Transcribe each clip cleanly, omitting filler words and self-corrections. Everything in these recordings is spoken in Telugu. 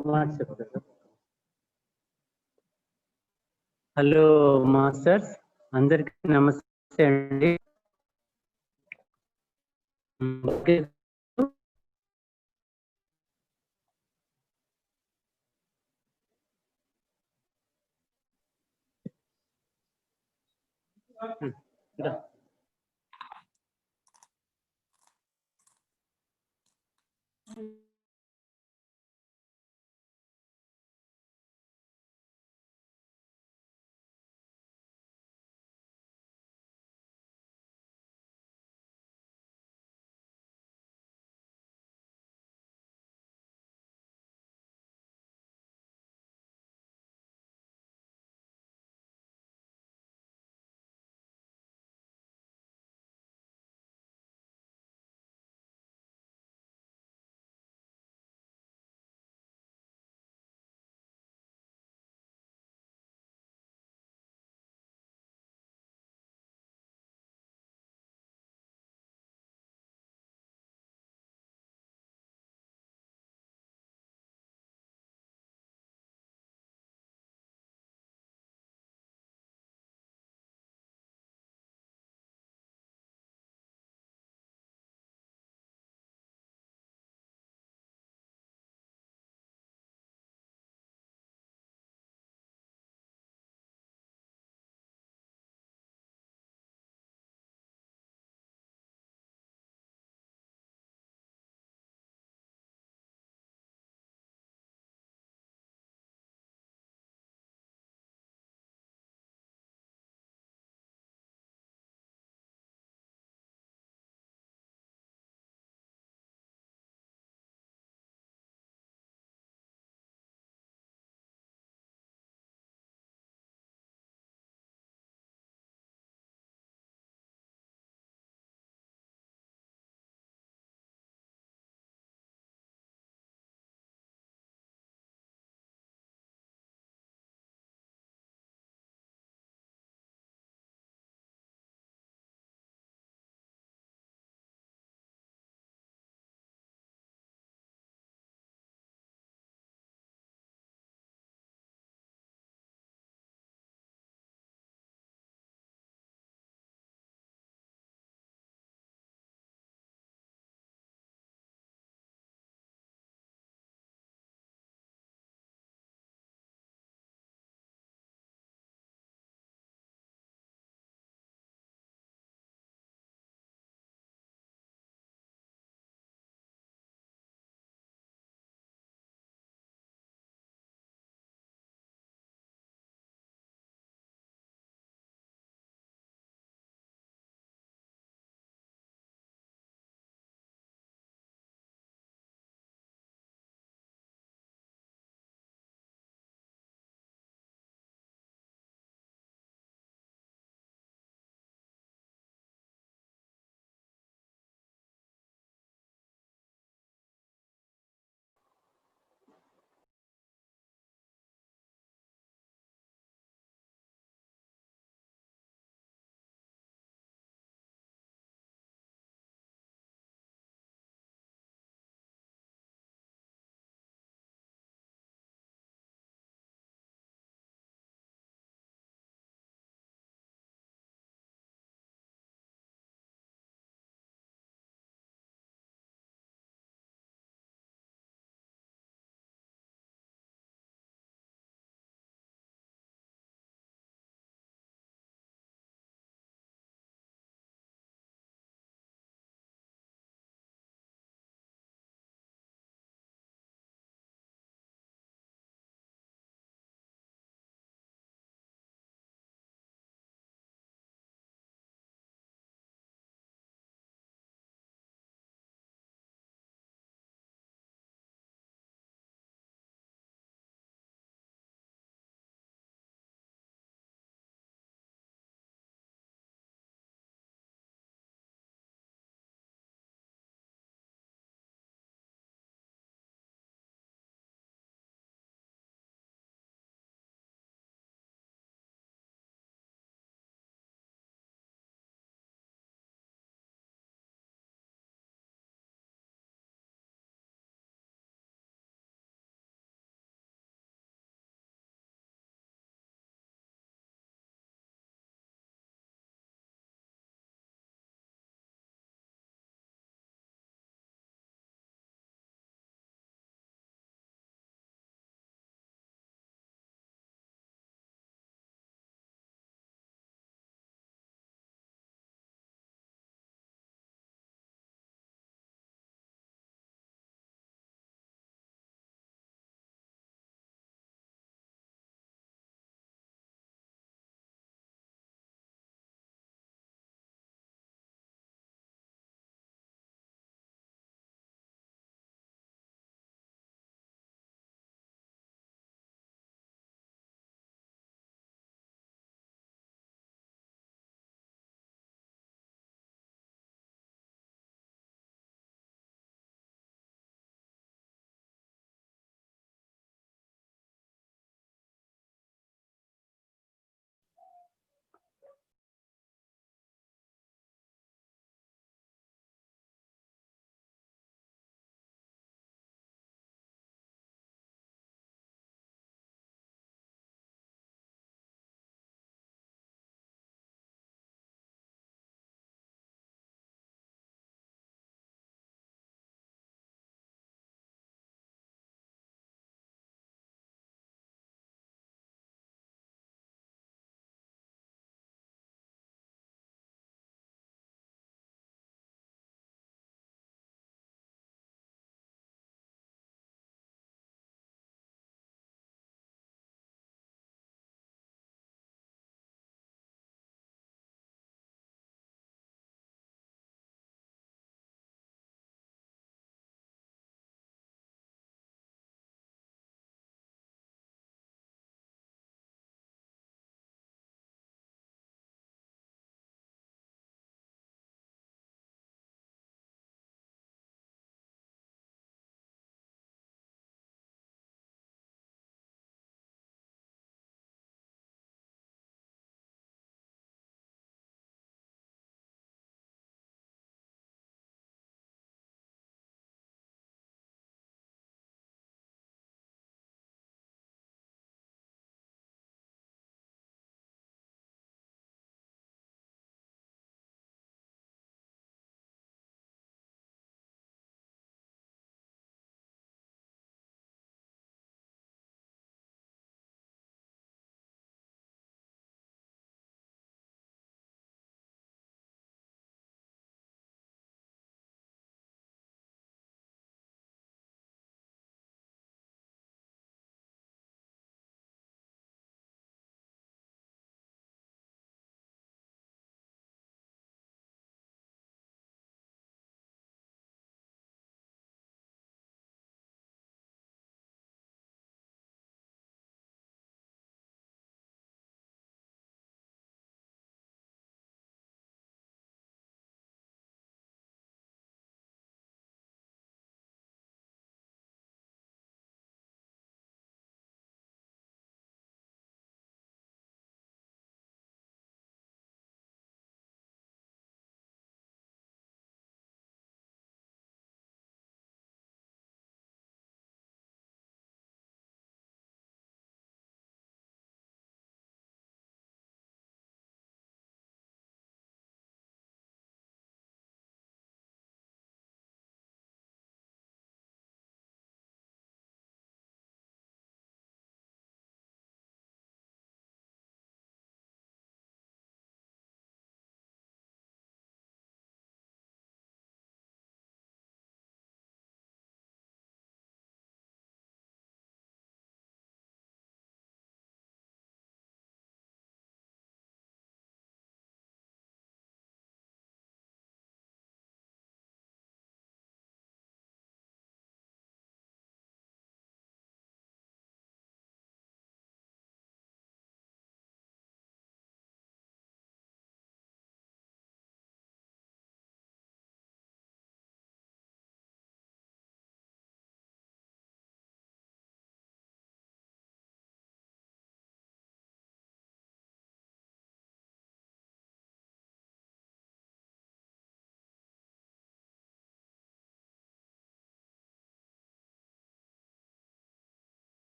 ఒక మాట చెప్తాను. హలో మాస్టర్స్, అందరికి నమస్తే అండి. ఓకే. ఇదా.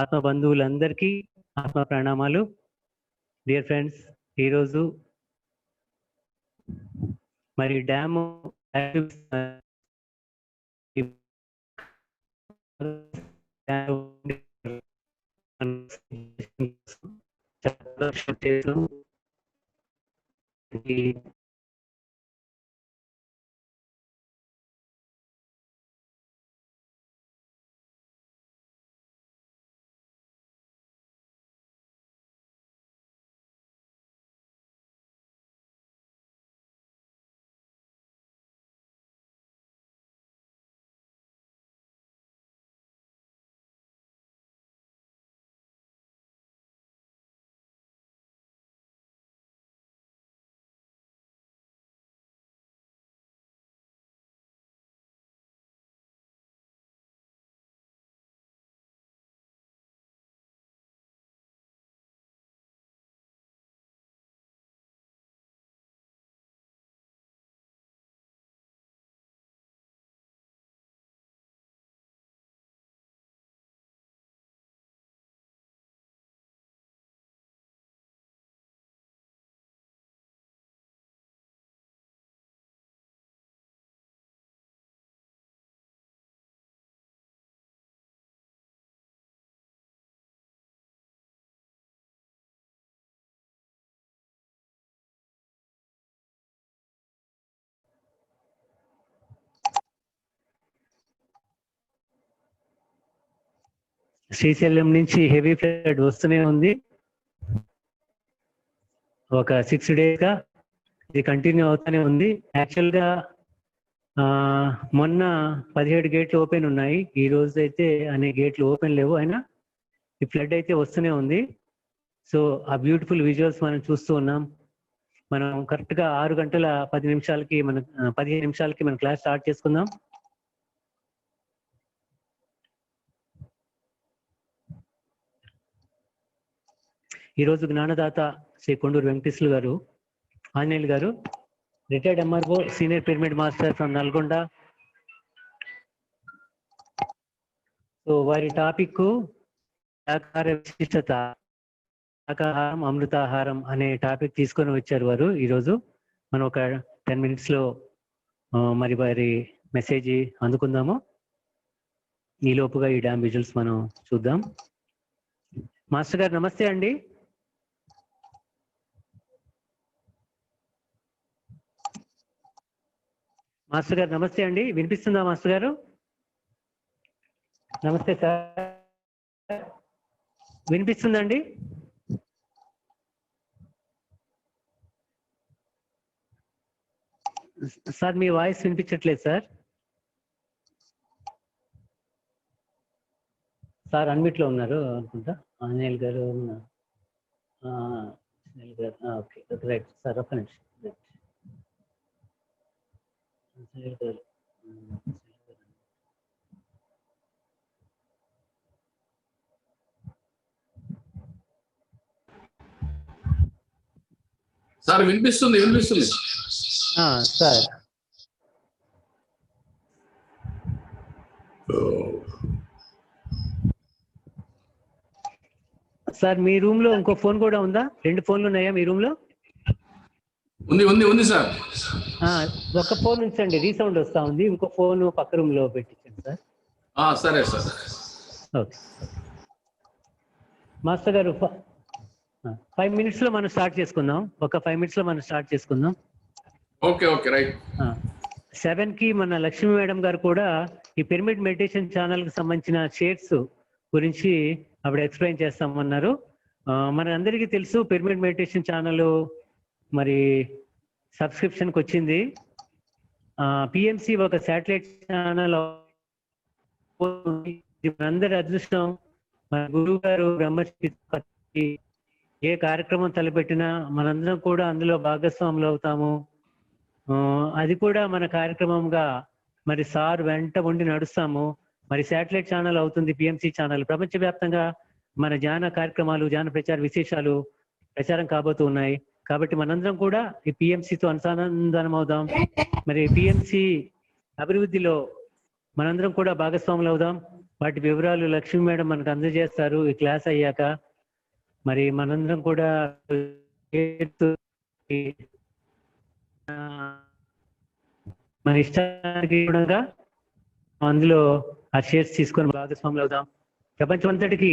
ఆత్మ బంధువులందరికీ ఆత్మ ప్రణామాలు. డియర్ ఫ్రెండ్స్, ఈరోజు మరి డ్యాము శ్రీశైలం నుంచి హెవీ ఫ్లడ్ వస్తూనే ఉంది. ఒక 6 days గా ఇది కంటిన్యూ అవుతూనే ఉంది. యాక్చువల్గా మొన్న 17 గేట్లు ఓపెన్ ఉన్నాయి. ఈ రోజు అయితే అనే గేట్లు ఓపెన్ లేవు, అయినా ఈ ఫ్లడ్ అయితే వస్తూనే ఉంది. సో ఆ బ్యూటిఫుల్ విజువల్స్ మనం చూస్తూ ఉన్నాం. మనం కరెక్ట్గా 6:10 మన 15 నిమిషాలకి మన క్లాస్ స్టార్ట్ చేసుకుందాం. ఈరోజు జ్ఞానదాత శ్రీ కొండూరు వెంకటేశ్వర గారు, ఆంజనేయులు గారు, retired MRO, senior pyramid master from Nalgonda. So వారి టాపిక్ శాకాహార విశిష్టత, శాకాహారం అమృతాహారం అనే టాపిక్ తీసుకొని వచ్చారు వారు. ఈరోజు మనం ఒక 10 minutes లో మరి వారి మెసేజ్ అందుకుందాము. ఈ లోపుగా ఈ డ్యామ్ విజువల్స్ మనం చూద్దాం. మాస్టర్ గారు నమస్తే అండి. మాస్టర్ గారు నమస్తే అండి, వినిపిస్తుందా మాస్టర్ గారు? నమస్తే సార్, వినిపిస్తుందండి? సార్ మీ వాయిస్ వినిపించట్లేదు సార్. సార్ అన్మిట్లో ఉన్నారు అనుకుంటా. ఆంజనేయులు గారు, ఓకే రైట్ సార్, ఒక్క నిమిషం. సార్ వినిపిస్తుంది సార్. సార్ మీ రూమ్ లో ఇంకో ఫోన్ కూడా ఉందా? 2 ఫోన్లు ఉన్నాయా మీ రూమ్ లో? ఉంది సార్. ఒక ఫోన్ ఉంచండి, రీసౌండ్ వస్తా ఉంది. ఇంకో ఫోన్ పక్క రూమ్ లో పెట్టించండి సార్. సరే సార్. ఓకే మాస్టర్ గారు, 5 minutes లో మనం స్టార్ట్ చేసుకుందాం. ఒక 5 minutes లో మనం స్టార్ట్ చేసుకుందాం. Okay right. 7కి మన లక్ష్మీ మేడం గారు కూడా ఈ పిరమిడ్ మెడిటేషన్ ఛానల్ కి సంబంధించిన షేర్స్ గురించి అప్పుడు ఎక్స్ప్లెయిన్ చేస్తామన్నారు. మన అందరికీ తెలుసు పిరమిడ్ మెడిటేషన్ ఛానల్ మరి సబ్స్క్రిప్షన్కి వచ్చింది. పిఎంసి ఒక శాటిలైట్ ఛానల్, అందరి అదృష్టం. మన గురువు గారు బ్రహ్మర్షి ఏ కార్యక్రమం తలపెట్టినా మనందరం కూడా అందులో భాగస్వాములు అవుతాము. అది కూడా మన కార్యక్రమంగా మరి సార్ వెంట ఉండి నడుస్తాము. మరి శాటిలైట్ ఛానల్ అవుతుంది పిఎంసి ఛానల్. ప్రపంచవ్యాప్తంగా మన ధ్యాన కార్యక్రమాలు, ధ్యాన ప్రచార విశేషాలు ప్రచారం కాబోతూ ఉన్నాయి. కాబట్టి మనందరం కూడా ఈ పిఎంసితో అనుసంధానం అవుదాం. మరి పిఎంసి అభివృద్ధిలో మనందరం కూడా భాగస్వాములు అవుదాం. వాటి వివరాలు లక్ష్మీ మేడం మనకు అందజేస్తారు ఈ క్లాస్ అయ్యాక. మరి మనందరం కూడా మన ఇష్టానికి కూడా అందులో ఆ షేర్స్ తీసుకొని భాగస్వాములు అవుదాం. ప్రపంచం అంతటికి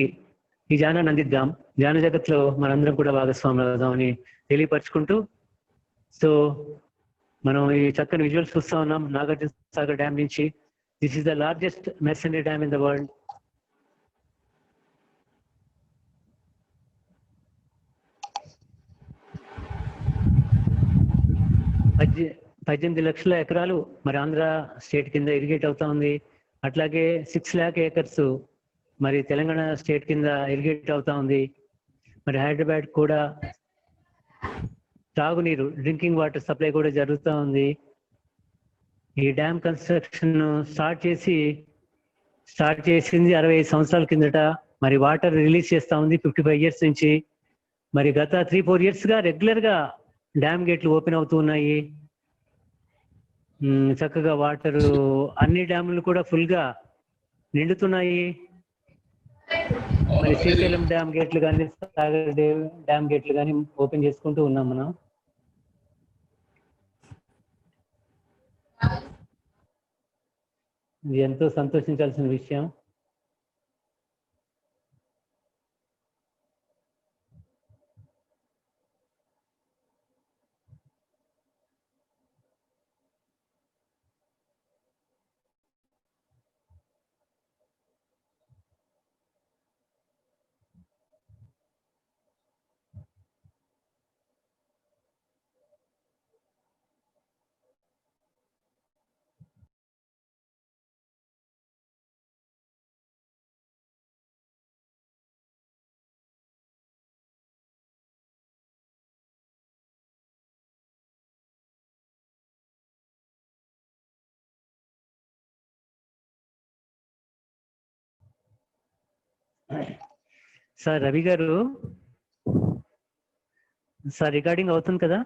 ఈ జ్ఞానాన్ని అందిద్దాం. జ్ఞాన జగత్లో మనందరం కూడా భాగస్వాములు అవుదాం అని తెలియపరుచుకుంటూ, సో మనం ఈ చక్కని విజువల్స్ చూస్తా ఉన్నాం నాగార్జున సాగర్ డ్యామ్ నుంచి. This is the largest మెర్సనరీ dam in the world. పద్దెనిమిది లక్షల ఎకరాలు మరి ఆంధ్ర స్టేట్ కింద ఇరిగేట్ అవుతా ఉంది. అట్లాగే 6 lakh acres మరి తెలంగాణ స్టేట్ కింద ఇరిగేట్ అవుతా ఉంది. మరి హైదరాబాద్ కూడా తాగునీరు డ్రింకింగ్ వాటర్ సప్లై కూడా జరుగుతూ ఉంది. ఈ డ్యామ్ కన్స్ట్రక్షన్ స్టార్ట్ చేసింది 65 సంవత్సరాల కిందట. మరి వాటర్ రిలీజ్ చేస్తూ ఉంది 55 years నుంచి. మరి గత 3-4 years గా రెగ్యులర్ గా డ్యామ్ గేట్లు ఓపెన్ అవుతూ ఉన్నాయి. చక్కగా వాటర్ అన్ని డ్యాములు కూడా ఫుల్ గా నిండుతున్నాయి. మరి శ్రీశైలం డ్యామ్ గేట్లు కానీ సాగర్ డ్యామ్ గేట్లు కానీ ఓపెన్ చేసుకుంటూ ఉన్నాం మనం. ఇది ఎంతో సంతోషించాల్సిన విషయం. సార్ రవి గారు, సార్ రికార్డింగ్ అవుతుంది కదా?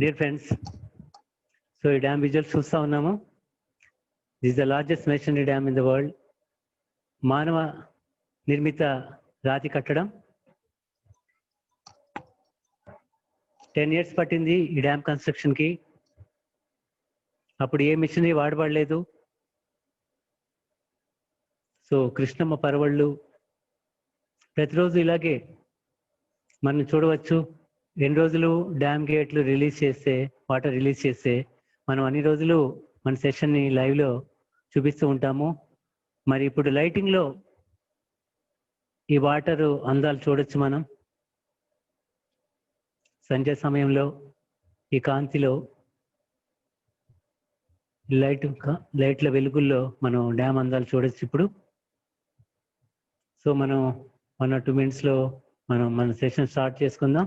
డియర్ ఫ్రెండ్స్, సో ఈ డ్యామ్ విజువల్స్ చూస్తూ ఉన్నాము. This is the largest machinery dam in the world. మానవ నిర్మిత రాతి కట్టడం. 10 years పట్టింది ఈ డ్యామ్ కన్స్ట్రక్షన్కి. అప్పుడు ఏ మిషనరీ వాడబడలేదు. సో కృష్ణమ్మ పరవళ్ళు ప్రతిరోజు ఇలాగే మనం చూడవచ్చు. ఎన్ని రోజులు డ్యామ్ గేట్లు రిలీజ్ చేస్తే, వాటర్ రిలీజ్ చేస్తే మనం అన్ని రోజులు మన సెషన్ని లైవ్లో చూపిస్తూ ఉంటాము. మరి ఇప్పుడు లైటింగ్లో ఈ వాటర్ అందాలు చూడొచ్చు మనం. సంధ్య సమయంలో ఈ కాంతిలో లైట్ల వెలుగుల్లో మనం డ్యామ్ అందాలు చూడొచ్చు ఇప్పుడు. సో మనం 1 or 2 minutes మనం మన సెషన్ స్టార్ట్ చేసుకుందాం.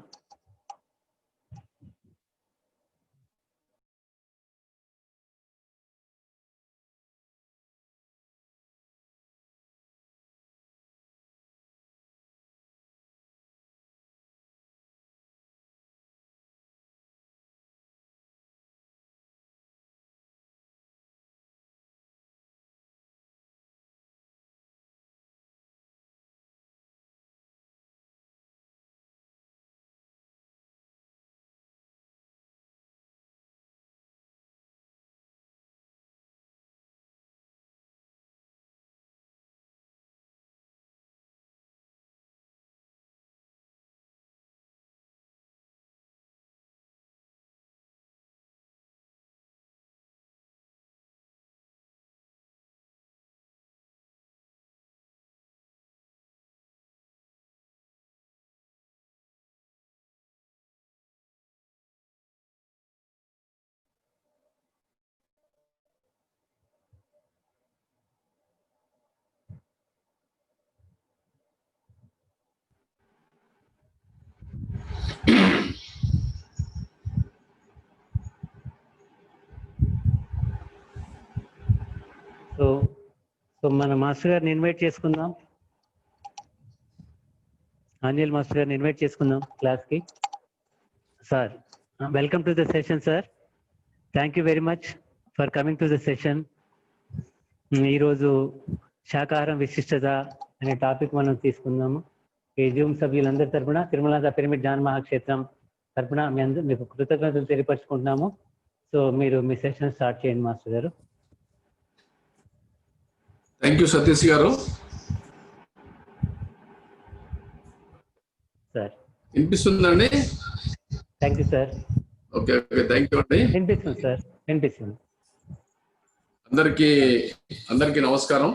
సో మన మాస్టర్ గారిని ఇన్వైట్ చేసుకుందాం. ఆంజనేయులు మాస్టర్ గారిని ఇన్వైట్ చేసుకుందాం క్లాస్కి. Sir, welcome to the session sir. Thank you very much for coming to the session. ఈరోజు శాకాహారం విశిష్టత అనే టాపిక్ మనం తీసుకుందాము. ఈ జూమ్ సభ్యులందరి తరఫున తిరుమల పిరమిడ్ జ్ఞాన మహాక్షేత్రం తరఫున మీకు కృతజ్ఞతలు తెలియపరుచుకుంటున్నాము. సో మీరు మీ సెషన్ స్టార్ట్ చేయండి మాస్టర్ గారు. థ్యాంక్ యూ సతీష్ గారు. సార్ వినిపిస్తుందండి? Thank you sir. Okay okay, thank you అండి. వినిపిస్తుంది సార్, వినిపిస్తుంది. అందరికీ నమస్కారం.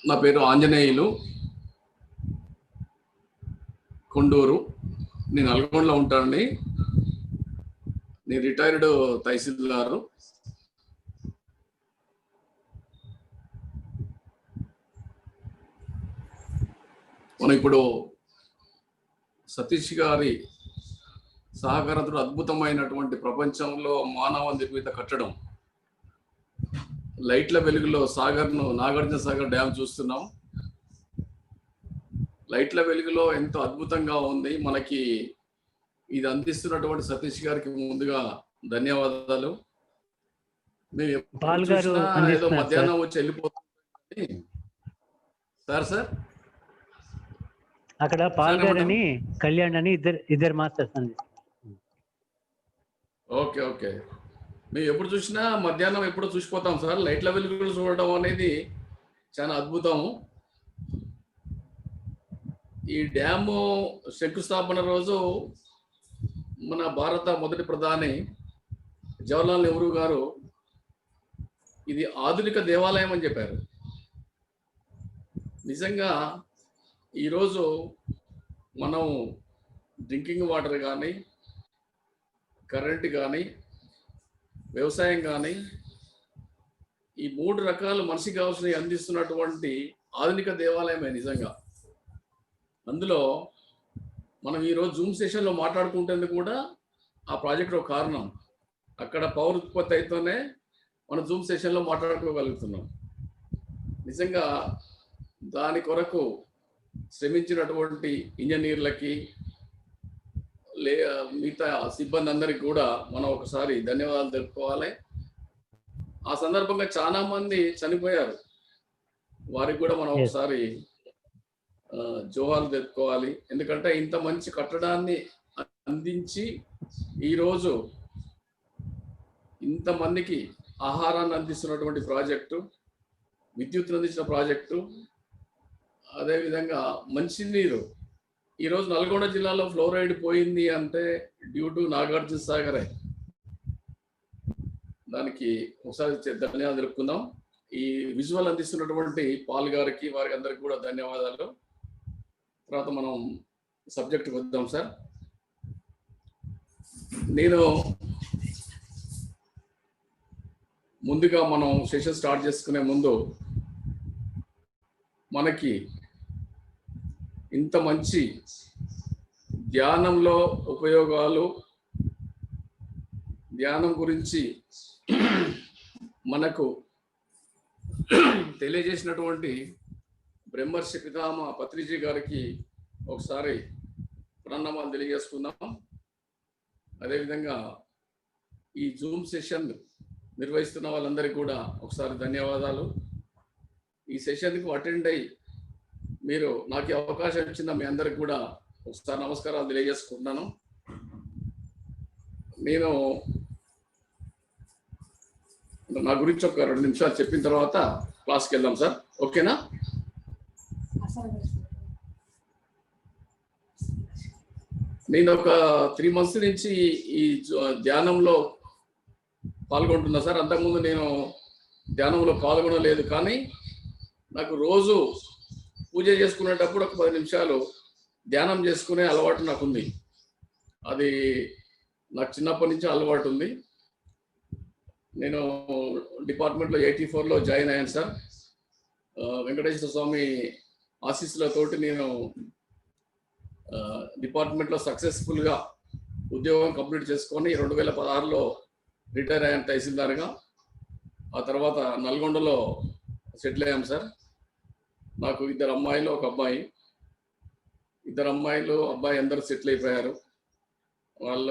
నా పేరు ఆంజనేయులు, కొండూరు. నేను నల్గొండలో ఉంటానండి. నేను రిటైర్డ్ తహసీల్దారు. మనం ఇప్పుడు సతీష్ గారి సహకారంతో అద్భుతమైనటువంటి ప్రపంచంలో మానవ నిర్మిత కట్టడం లైట్ల వెలుగులో నాగార్జున సాగర్ డ్యామ్ చూస్తున్నాం. లైట్ల వెలుగులో ఎంతో అద్భుతంగా ఉంది. మనకి ఇది అందిస్తున్నటువంటి సతీష్ గారికి ముందుగా ధన్యవాదాలు. మేము ఏదో మధ్యాహ్నం వచ్చి వెళ్ళిపోతుంది సార్. అక్కడ పాల్గారని కళ్యాణ్ అని ఇద్దరు మాస్టర్స్ అండి. ఓకే ఓకే, మేము ఎప్పుడు చూసినా మధ్యాహ్నం ఎప్పుడో చూసిపోతాం సార్. లైట్ల వెలుగులు చూడడం అనేది చాలా అద్భుతం. ఈ డ్యాము శంకుస్థాపన రోజు మన భారత మొదటి ప్రధాని జవహర్లాల్ నెహ్రూ గారు ఇది ఆధునిక దేవాలయం అని చెప్పారు. నిజంగా ఈరోజు మనం డ్రింకింగ్ వాటర్ కానీ, కరెంట్ కానీ, వ్యవసాయం కానీ, ఈ 3 రకాలు మనిషికి కావాల్సినవి అందిస్తున్నటువంటి ఆధునిక దేవాలయమే నిజంగా. అందులో మనం ఈరోజు జూమ్ సెషన్లో మాట్లాడుకుంటేందుకు కూడా ఆ ప్రాజెక్ట్ ఒక కారణం. అక్కడ పవర్ ఉత్పత్తి అయితేనే మనం జూమ్ సెషన్లో మాట్లాడుకోగలుగుతున్నాం. నిజంగా దాని కొరకు శ్రమించినటువంటి ఇంజనీర్లకి మిగతా సిబ్బంది అందరికి కూడా మనం ఒకసారి ధన్యవాదాలు తెలుపుకోవాలి. ఆ సందర్భంగా చాలా మంది చనిపోయారు, వారికి కూడా మనం ఒకసారి జోహార్లు తెలుపుకోవాలి. ఎందుకంటే ఇంత మంచి కట్టడాన్ని అందించి ఈరోజు ఇంతమందికి ఆహారాన్ని అందిస్తున్నటువంటి ప్రాజెక్టు, విద్యుత్తును అందించిన ప్రాజెక్టు, అదేవిధంగా మంచినీరు. ఈరోజు నల్గొండ జిల్లాలో ఫ్లోరైడ్ పోయింది అంటే డ్యూ టు నాగార్జున సాగరే. దానికి ఒకసారి ధన్యవాదాలు తెలుపుకుందాం. ఈ విజువల్ అందిస్తున్నటువంటి పాల్ గారికి, వారికి అందరికి కూడా ధన్యవాదాలు. తర్వాత మనం సబ్జెక్ట్కి వద్దాం సార్. నేను ముందుగా మనం సెషన్ స్టార్ట్ చేసుకునే ముందు మనకి ఇంత మంచి ధ్యానంలో ఉపయోగాలు, ధ్యానం గురించి మనకు తెలియజేసినటువంటి బ్రహ్మర్షి పితామహ పత్రిజీ గారికి ఒకసారి ప్రణామాలు తెలియజేసుకుందాం. అదేవిధంగా ఈ జూమ్ సెషన్ నిర్వహిస్తున్న వాళ్ళందరికీ కూడా ఒకసారి ధన్యవాదాలు. ఈ సెషన్కు అటెండ్ అయ్యి మీరు నాకు అవకాశం ఇచ్చిన మీ అందరికి కూడా ఒకసారి నమస్కారాలు తెలియజేసుకుంటున్నాను. నేను నా గురించి ఒక 2 నిమిషాలు చెప్పిన తర్వాత క్లాస్కి వెళ్దాం సార్, ఓకేనా? నేను ఒక 3 months నుంచి ఈ ధ్యానంలో పాల్గొంటున్నా సార్. అంతకుముందు నేను ధ్యానంలో పాల్గొనలేదు, కానీ నాకు రోజు పూజ చేసుకునేటప్పుడు ఒక 10 నిమిషాలు ధ్యానం చేసుకునే అలవాటు నాకు ఉంది. అది నాకు చిన్నప్పటి నుంచి అలవాటు ఉంది. నేను డిపార్ట్మెంట్లో 84లో జాయిన్ అయ్యాను సార్. వెంకటేశ్వర స్వామి ఆశీస్సులతోటి నేను డిపార్ట్మెంట్లో సక్సెస్ఫుల్గా ఉద్యోగం కంప్లీట్ చేసుకొని 2016లో రిటైర్ అయ్యాను తహసీల్దార్గా. ఆ తర్వాత నల్గొండలో సెటిల్ అయ్యాం సార్. నాకు 2 అమ్మాయిలు, 1 అబ్బాయి. 2 అమ్మాయిలు, అబ్బాయి అందరూ సెటిల్ అయిపోయారు వాళ్ళ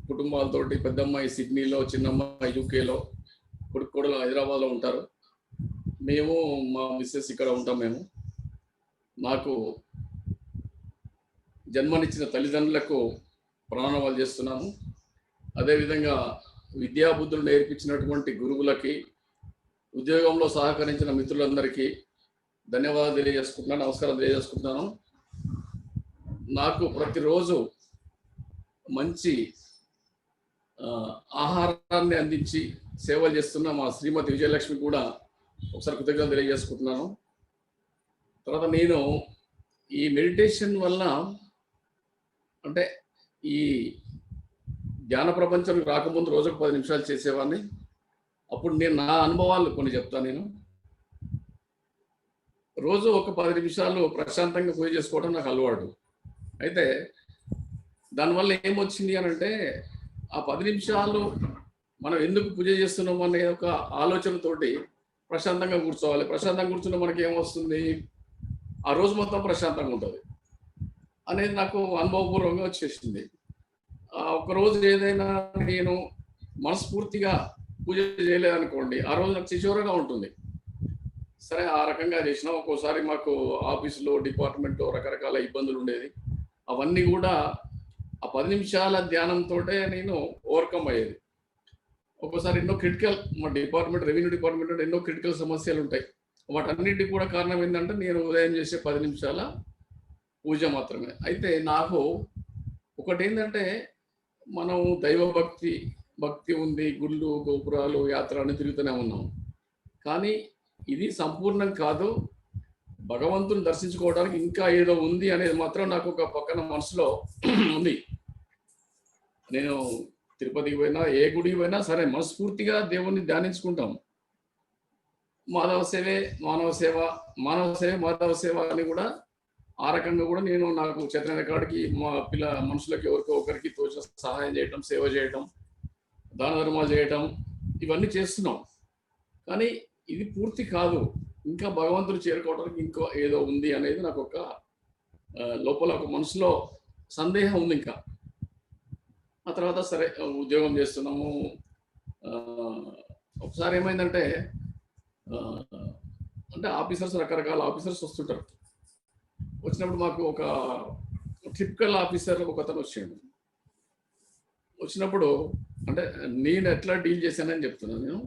కుటుంబాలతోటి. పెద్ద అమ్మాయి సిడ్నీలో, చిన్న అమ్మాయి యూకేలో, కొడుకు కూడా హైదరాబాద్లో ఉంటారు. మేము మా మిస్సెస్ ఇక్కడ ఉంటాం. మేము నాకు జన్మనిచ్చిన తల్లిదండ్రులకు ప్రణామాలు చేస్తున్నాము. అదేవిధంగా విద్యాబుద్ధులు నేర్పించినటువంటి గురువులకి, ఉద్యోగంలో సహకరించిన మిత్రులందరికీ ధన్యవాదాలు తెలియజేసుకుంటున్నాను, నమస్కారం తెలియజేసుకుంటున్నాను. నాకు ప్రతిరోజు మంచి ఆహారాన్ని అందించి సేవలు చేస్తున్న మా శ్రీమతి విజయలక్ష్మి కూడా ఒకసారి కృతజ్ఞతలు తెలియజేసుకుంటున్నాను. తర్వాత నేను ఈ మెడిటేషన్ వల్ల, అంటే ఈ ధ్యాన ప్రపంచం రాకముందు రోజుకు 10 నిమిషాలు చేసేవాడిని. అప్పుడు నేను నా అనుభవాలు కొన్ని చెప్తాను. నేను రోజు ఒక 10 నిమిషాలు ప్రశాంతంగా పూజ చేసుకోవడం నాకు అలవాటు. అయితే దానివల్ల ఏమొచ్చింది అని అంటే, ఆ 10 నిమిషాలు మనం ఎందుకు పూజ చేస్తున్నాం అనే ఒక ఆలోచనతోటి ప్రశాంతంగా కూర్చోవాలి. ప్రశాంతంగా కూర్చున్న మనకి ఏమొస్తుంది, ఆ రోజు మొత్తం ప్రశాంతంగా ఉంటుంది అనేది నాకు అనుభవపూర్వకంగా వచ్చేసింది. ఒకరోజు ఏదైనా నేను మనస్ఫూర్తిగా పూజ చేయలేదనుకోండి, ఆ రోజు నాకు చిచోరగా ఉంటుంది. సరే, ఆ రకంగా చేసినా. ఒక్కోసారి మాకు ఆఫీసులో, డిపార్ట్మెంట్లో రకరకాల ఇబ్బందులు ఉండేది. అవన్నీ కూడా ఆ 10 నిమిషాల ధ్యానంతో నేను ఓవర్కమ్ అయ్యేది. ఒక్కోసారి ఎన్నో క్రిటికల్, మా డిపార్ట్మెంట్, రెవెన్యూ డిపార్ట్మెంట్ ఎన్నో క్రిటికల్ సమస్యలు ఉంటాయి. వాటన్నిటికీ కూడా కారణం ఏంటంటే నేను ఉదయం చేసే 10 నిమిషాల పూజ మాత్రమే. అయితే నాకు ఒకటి ఏంటంటే, మనం భక్తి ఉంది, గుళ్ళు, గోపురాలు, యాత్ర అని తిరుగుతూనే ఉన్నాం. కానీ ఇది సంపూర్ణం కాదు. భగవంతుని దర్శించుకోవడానికి ఇంకా ఏదో ఉంది అనేది మాత్రం నాకు ఒక పక్కన మనసులో ఉంది. నేను తిరుపతికి పోయినా, ఏ గుడికి పోయినా సరే, మనస్ఫూర్తిగా దేవుణ్ణి ధ్యానించుకుంటాం. మాధవ సేవే మానవ సేవ, మానవ సేవ మాధవ సేవ అని కూడా ఆ రకంగా కూడా నేను నాకు చేతనైన కాడికి మా మనుషులకి ఎవరికో ఒకరికి తోచిన సహాయం చేయటం, సేవ చేయటం, దాన ధర్మాలు చేయటం, ఇవన్నీ చేస్తున్నాం. కానీ ఇది పూర్తి కాదు. ఇంకా భగవంతుడు చేరుకోవడానికి ఇంకో ఏదో ఉంది అనేది నాకు ఒక లోపల ఒక మనసులో సందేహం ఉంది ఇంకా. ఆ తర్వాత సరే ఉద్యోగం చేస్తున్నాము. ఒకసారి ఏమైందంటే అంటే ఆఫీసర్స్, రకరకాల ఆఫీసర్స్ వస్తుంటారు. వచ్చినప్పుడు మాకు ఒక టిపికల్ ఆఫీసర్ ఒకతను వచ్చాడు. వచ్చినప్పుడు అంటే నేను ఎట్లా డీల్ చేశానని చెప్తున్నాను నేను.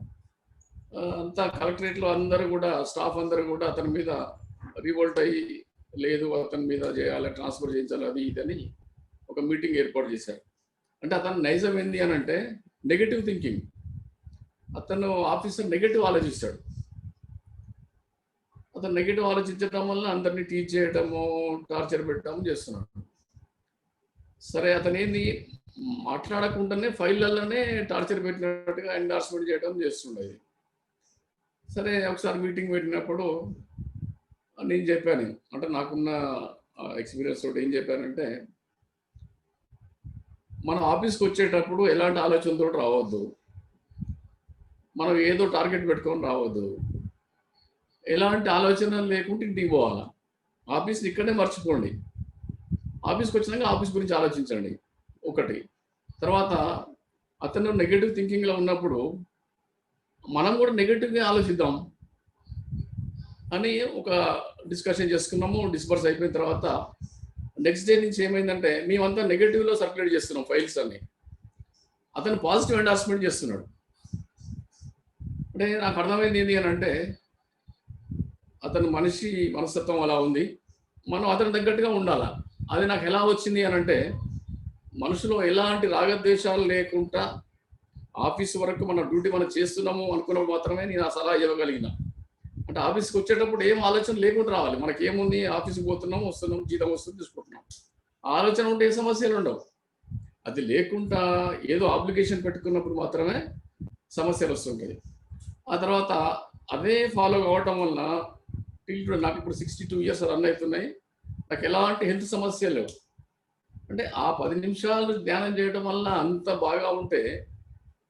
అంతా కలెక్టరేట్లో అందరూ కూడా, స్టాఫ్ అందరూ కూడా అతని మీద రివోల్ట్ అయ్యి, లేదు అతని మీద చేయాలి, ట్రాన్స్ఫర్ చేయించాలి, అది ఇదని ఒక మీటింగ్ ఏర్పాటు చేశారు. అంటే అతను నైజం ఏంది అని అంటే నెగటివ్ థింకింగ్. అతను ఆఫీసర్ నెగటివ్ ఆలోచిస్తాడు. అతను నెగటివ్ ఆలోచించడం వల్ల అందరినీ టీచ్ చేయడము, టార్చర్ పెట్టడము చేస్తున్నాడు. సరే అతను ఏంది మాట్లాడకుండానే ఫైళ్ళల్లోనే టార్చర్ పెట్టినట్టుగా ఎండార్స్మెంట్ చేయడం చేస్తుండేది. సరే ఒకసారి మీటింగ్ పెట్టినప్పుడు నేను చెప్పాను, అంటే నాకున్న ఎక్స్పీరియన్స్ తోటి ఏం చెప్పానంటే, మనం ఆఫీస్కి వచ్చేటప్పుడు ఎలాంటి ఆలోచనతో రావద్దు, మనం ఏదో టార్గెట్ పెట్టుకొని రావద్దు, ఎలాంటి ఆలోచనలు లేకుంటే ఇంటికి పోవాలా. ఆఫీస్ని ఇక్కడే మర్చిపోండి, ఆఫీస్కి వచ్చినాక ఆఫీస్ గురించి ఆలోచించండి ఒకటి. తర్వాత అతను నెగటివ్ థింకింగ్లో ఉన్నప్పుడు మనం కూడా నెగటివ్గా ఆలోచిద్దాం అని ఒక డిస్కషన్ చేసుకున్నాము. డిస్పర్స్ అయిపోయిన తర్వాత నెక్స్ట్ డే నుంచి ఏమైందంటే మేమంతా నెగటివ్లో సర్క్యులేట్ చేస్తున్నాం ఫైల్స్ అన్ని. అతను పాజిటివ్ ఎండార్స్మెంట్ చేస్తున్నాడు. అంటే నాకు అర్థమైంది ఏంటి అని అంటే, అతను మనిషి మనస్తత్వం అలా ఉంది, మనం అతని తగ్గట్టుగా ఉండాలా. అది నాకు ఎలా వచ్చింది అని అంటే, మనసులో ఎలాంటి రాగద్వేషాలు లేకుండా ఆఫీస్ వరకు మన డ్యూటీ మనం చేస్తున్నాము అనుకున్నప్పుడు మాత్రమే నేను ఆ సలహా ఇవ్వగలిగిన. అంటే ఆఫీస్కి వచ్చేటప్పుడు ఏం ఆలోచన లేకుండా రావాలి. మనకి ఏముంది, ఆఫీస్కి పోతున్నాము, వస్తున్నాము, జీతం వస్తుంది, తీసుకుంటున్నాం. ఆలోచన ఉంటే ఏ సమస్యలు ఉండవు. అది లేకుండా ఏదో అప్లికేషన్ పెట్టుకున్నప్పుడు మాత్రమే సమస్యలు వస్తుంటాయి. ఆ తర్వాత అదే ఫాలో కావటం వలన నాకు ఇప్పుడు 62 years రన్ అవుతున్నాయి. నాకు ఎలాంటి హెల్త్ సమస్యలు లేవు. అంటే ఆ 10 నిమిషాలు ధ్యానం చేయడం వల్ల అంత బాగా ఉంటే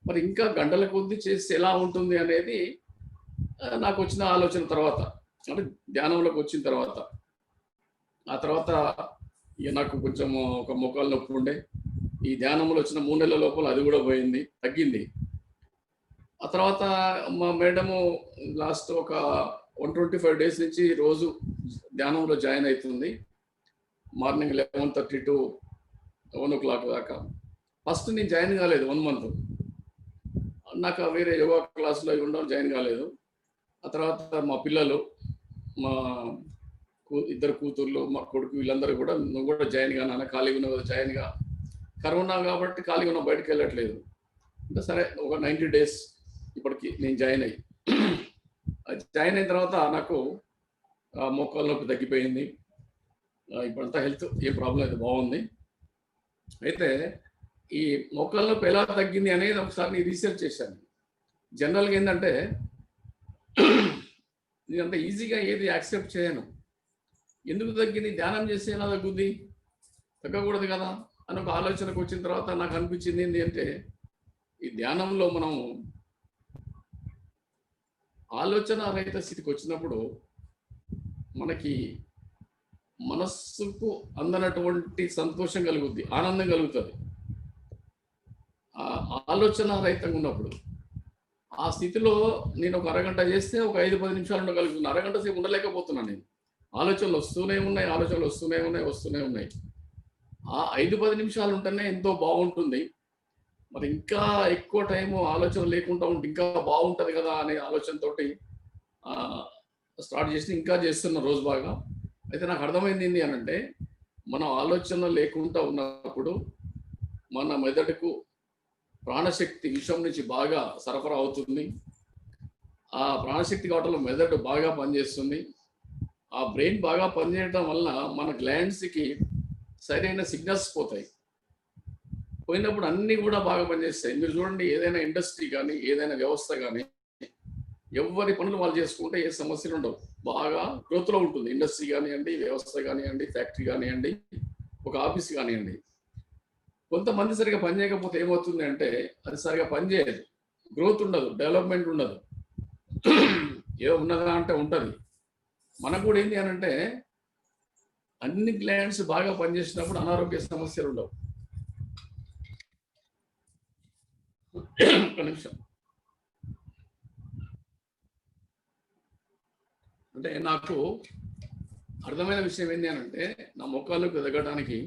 మరి ఇంకా గంటల కొద్దీ చేస్తే ఎలా ఉంటుంది అనేది నాకు వచ్చిన ఆలోచన తర్వాత, అంటే ధ్యానంలోకి వచ్చిన తర్వాత. ఆ తర్వాత ఇక నాకు కొంచెం ఒక మోకాలు నొప్పి ఉండే, ఈ ధ్యానంలో వచ్చిన 3 నెలల లోపల అది కూడా పోయింది, తగ్గింది. ఆ తర్వాత మా మేడము లాస్ట్ ఒక 125 days నుంచి రోజు ధ్యానంలో జాయిన్ అవుతుంది. మార్నింగ్ 11:30 to 1 o'clock దాకా. ఫస్ట్ నేను జాయిన్ కాలేదు 1 month. నాకు వేరే యోగా క్లాసులో ఉండడం జాయిన్ కాలేదు. ఆ తర్వాత మా పిల్లలు, మా ఇద్దరు కూతుర్లు, మా కొడుకు, వీళ్ళందరూ కూడా నువ్వు కూడా జాయిన్ గా నాన్న, ఖాళీగా ఉన్నావు కదా జాయిన్ గా. కరోనా కాబట్టి ఖాళీగా ఉన్నా, బయటకు వెళ్ళట్లేదు. అంటే సరే ఒక 90 days ఇప్పటికి నేను జాయిన్ అయ్యి, జాయిన్ అయిన తర్వాత నాకు మోకాళ్ళ నొప్పి తగ్గిపోయింది. ఇప్పుడంతా హెల్త్ ఏ ప్రాబ్లం అయితే బాగుంది. అయితే ఈ మోకాళ్ళ నొప్పి ఎలా తగ్గింది అనేది ఒకసారి నేను రీసెర్చ్ చేశాను. జనరల్గా ఏంటంటే నేనంత ఈజీగా ఏది యాక్సెప్ట్ చేయను. ఎందుకు తగ్గింది, ధ్యానం చేస్తే ఎలా తగ్గుద్ది, తగ్గకూడదు కదా అని ఒక ఆలోచనకు వచ్చిన తర్వాత నాకు అనిపించింది ఏంటి అంటే, ఈ ధ్యానంలో మనం ఆలోచన రహిత స్థితికి వచ్చినప్పుడు మనకి మనస్సుకు అందనటువంటి సంతోషం కలుగుద్ది, ఆనందం కలుగుతుంది. ఆలోచన రహితంగా ఉన్నప్పుడు ఆ స్థితిలో నేను ఒక అరగంట చేస్తే ఒక 5-10 నిమిషాలు ఉండగలుగుతున్నాను. అరగంట సేపు ఉండలేకపోతున్నాను నేను. ఆలోచనలు వస్తూనే ఉన్నాయి. ఆ 5-10 నిమిషాలు ఉంటేనే ఎంతో బాగుంటుంది. మరి ఇంకా ఎక్కువ టైము ఆలోచన లేకుండా ఉంటే ఇంకా బాగుంటుంది కదా అనే ఆలోచనతోటి స్టార్ట్ చేసి ఇంకా చేస్తున్న రోజు బాగా. అయితే నాకు అర్థమైంది ఏంటి అని అంటే, మనం ఆలోచన లేకుండా ఉన్నప్పుడు మన మెదడుకు ప్రాణశక్తి విషయం నుంచి బాగా సరఫరా అవుతుంది. ఆ ప్రాణశక్తి కావటంలో మెదడు బాగా పనిచేస్తుంది. ఆ బ్రెయిన్ బాగా పనిచేయడం వల్ల మన గ్లాండ్స్కి సరైన సిగ్నల్స్ పోతాయి. పోయినప్పుడు అన్నీ కూడా బాగా పనిచేస్తాయి. మీరు చూడండి, ఏదైనా ఇండస్ట్రీ కానీ, ఏదైనా వ్యవస్థ కానీ, ఎవరి పనులు వాళ్ళు చేసుకుంటే ఏ సమస్యలు ఉండవు, బాగా గ్రోత్లో ఉంటుంది. ఇండస్ట్రీ కానివ్వండి, వ్యవస్థ కానివ్వండి, ఫ్యాక్టరీ కానివ్వండి, ఒక ఆఫీస్ కానివ్వండి. కొంతమంది సరిగా పని చేయకపోతే ఏమవుతుంది అంటే, అది సరిగా పనిచేయదు, గ్రోత్ ఉండదు, డెవలప్మెంట్ ఉండదు. ఏదో ఉన్నదా అంటే ఉంటుంది. మనకు కూడా ఏంటి అని అంటే అన్ని గ్లాండ్స్ బాగా పనిచేసినప్పుడు అనారోగ్య సమస్యలు ఉండవు. ఒక నిమిషం. అంటే నాకు అర్థమైన విషయం ఏంటి అని అంటే నా మొక్కలకు ఎదగడానికి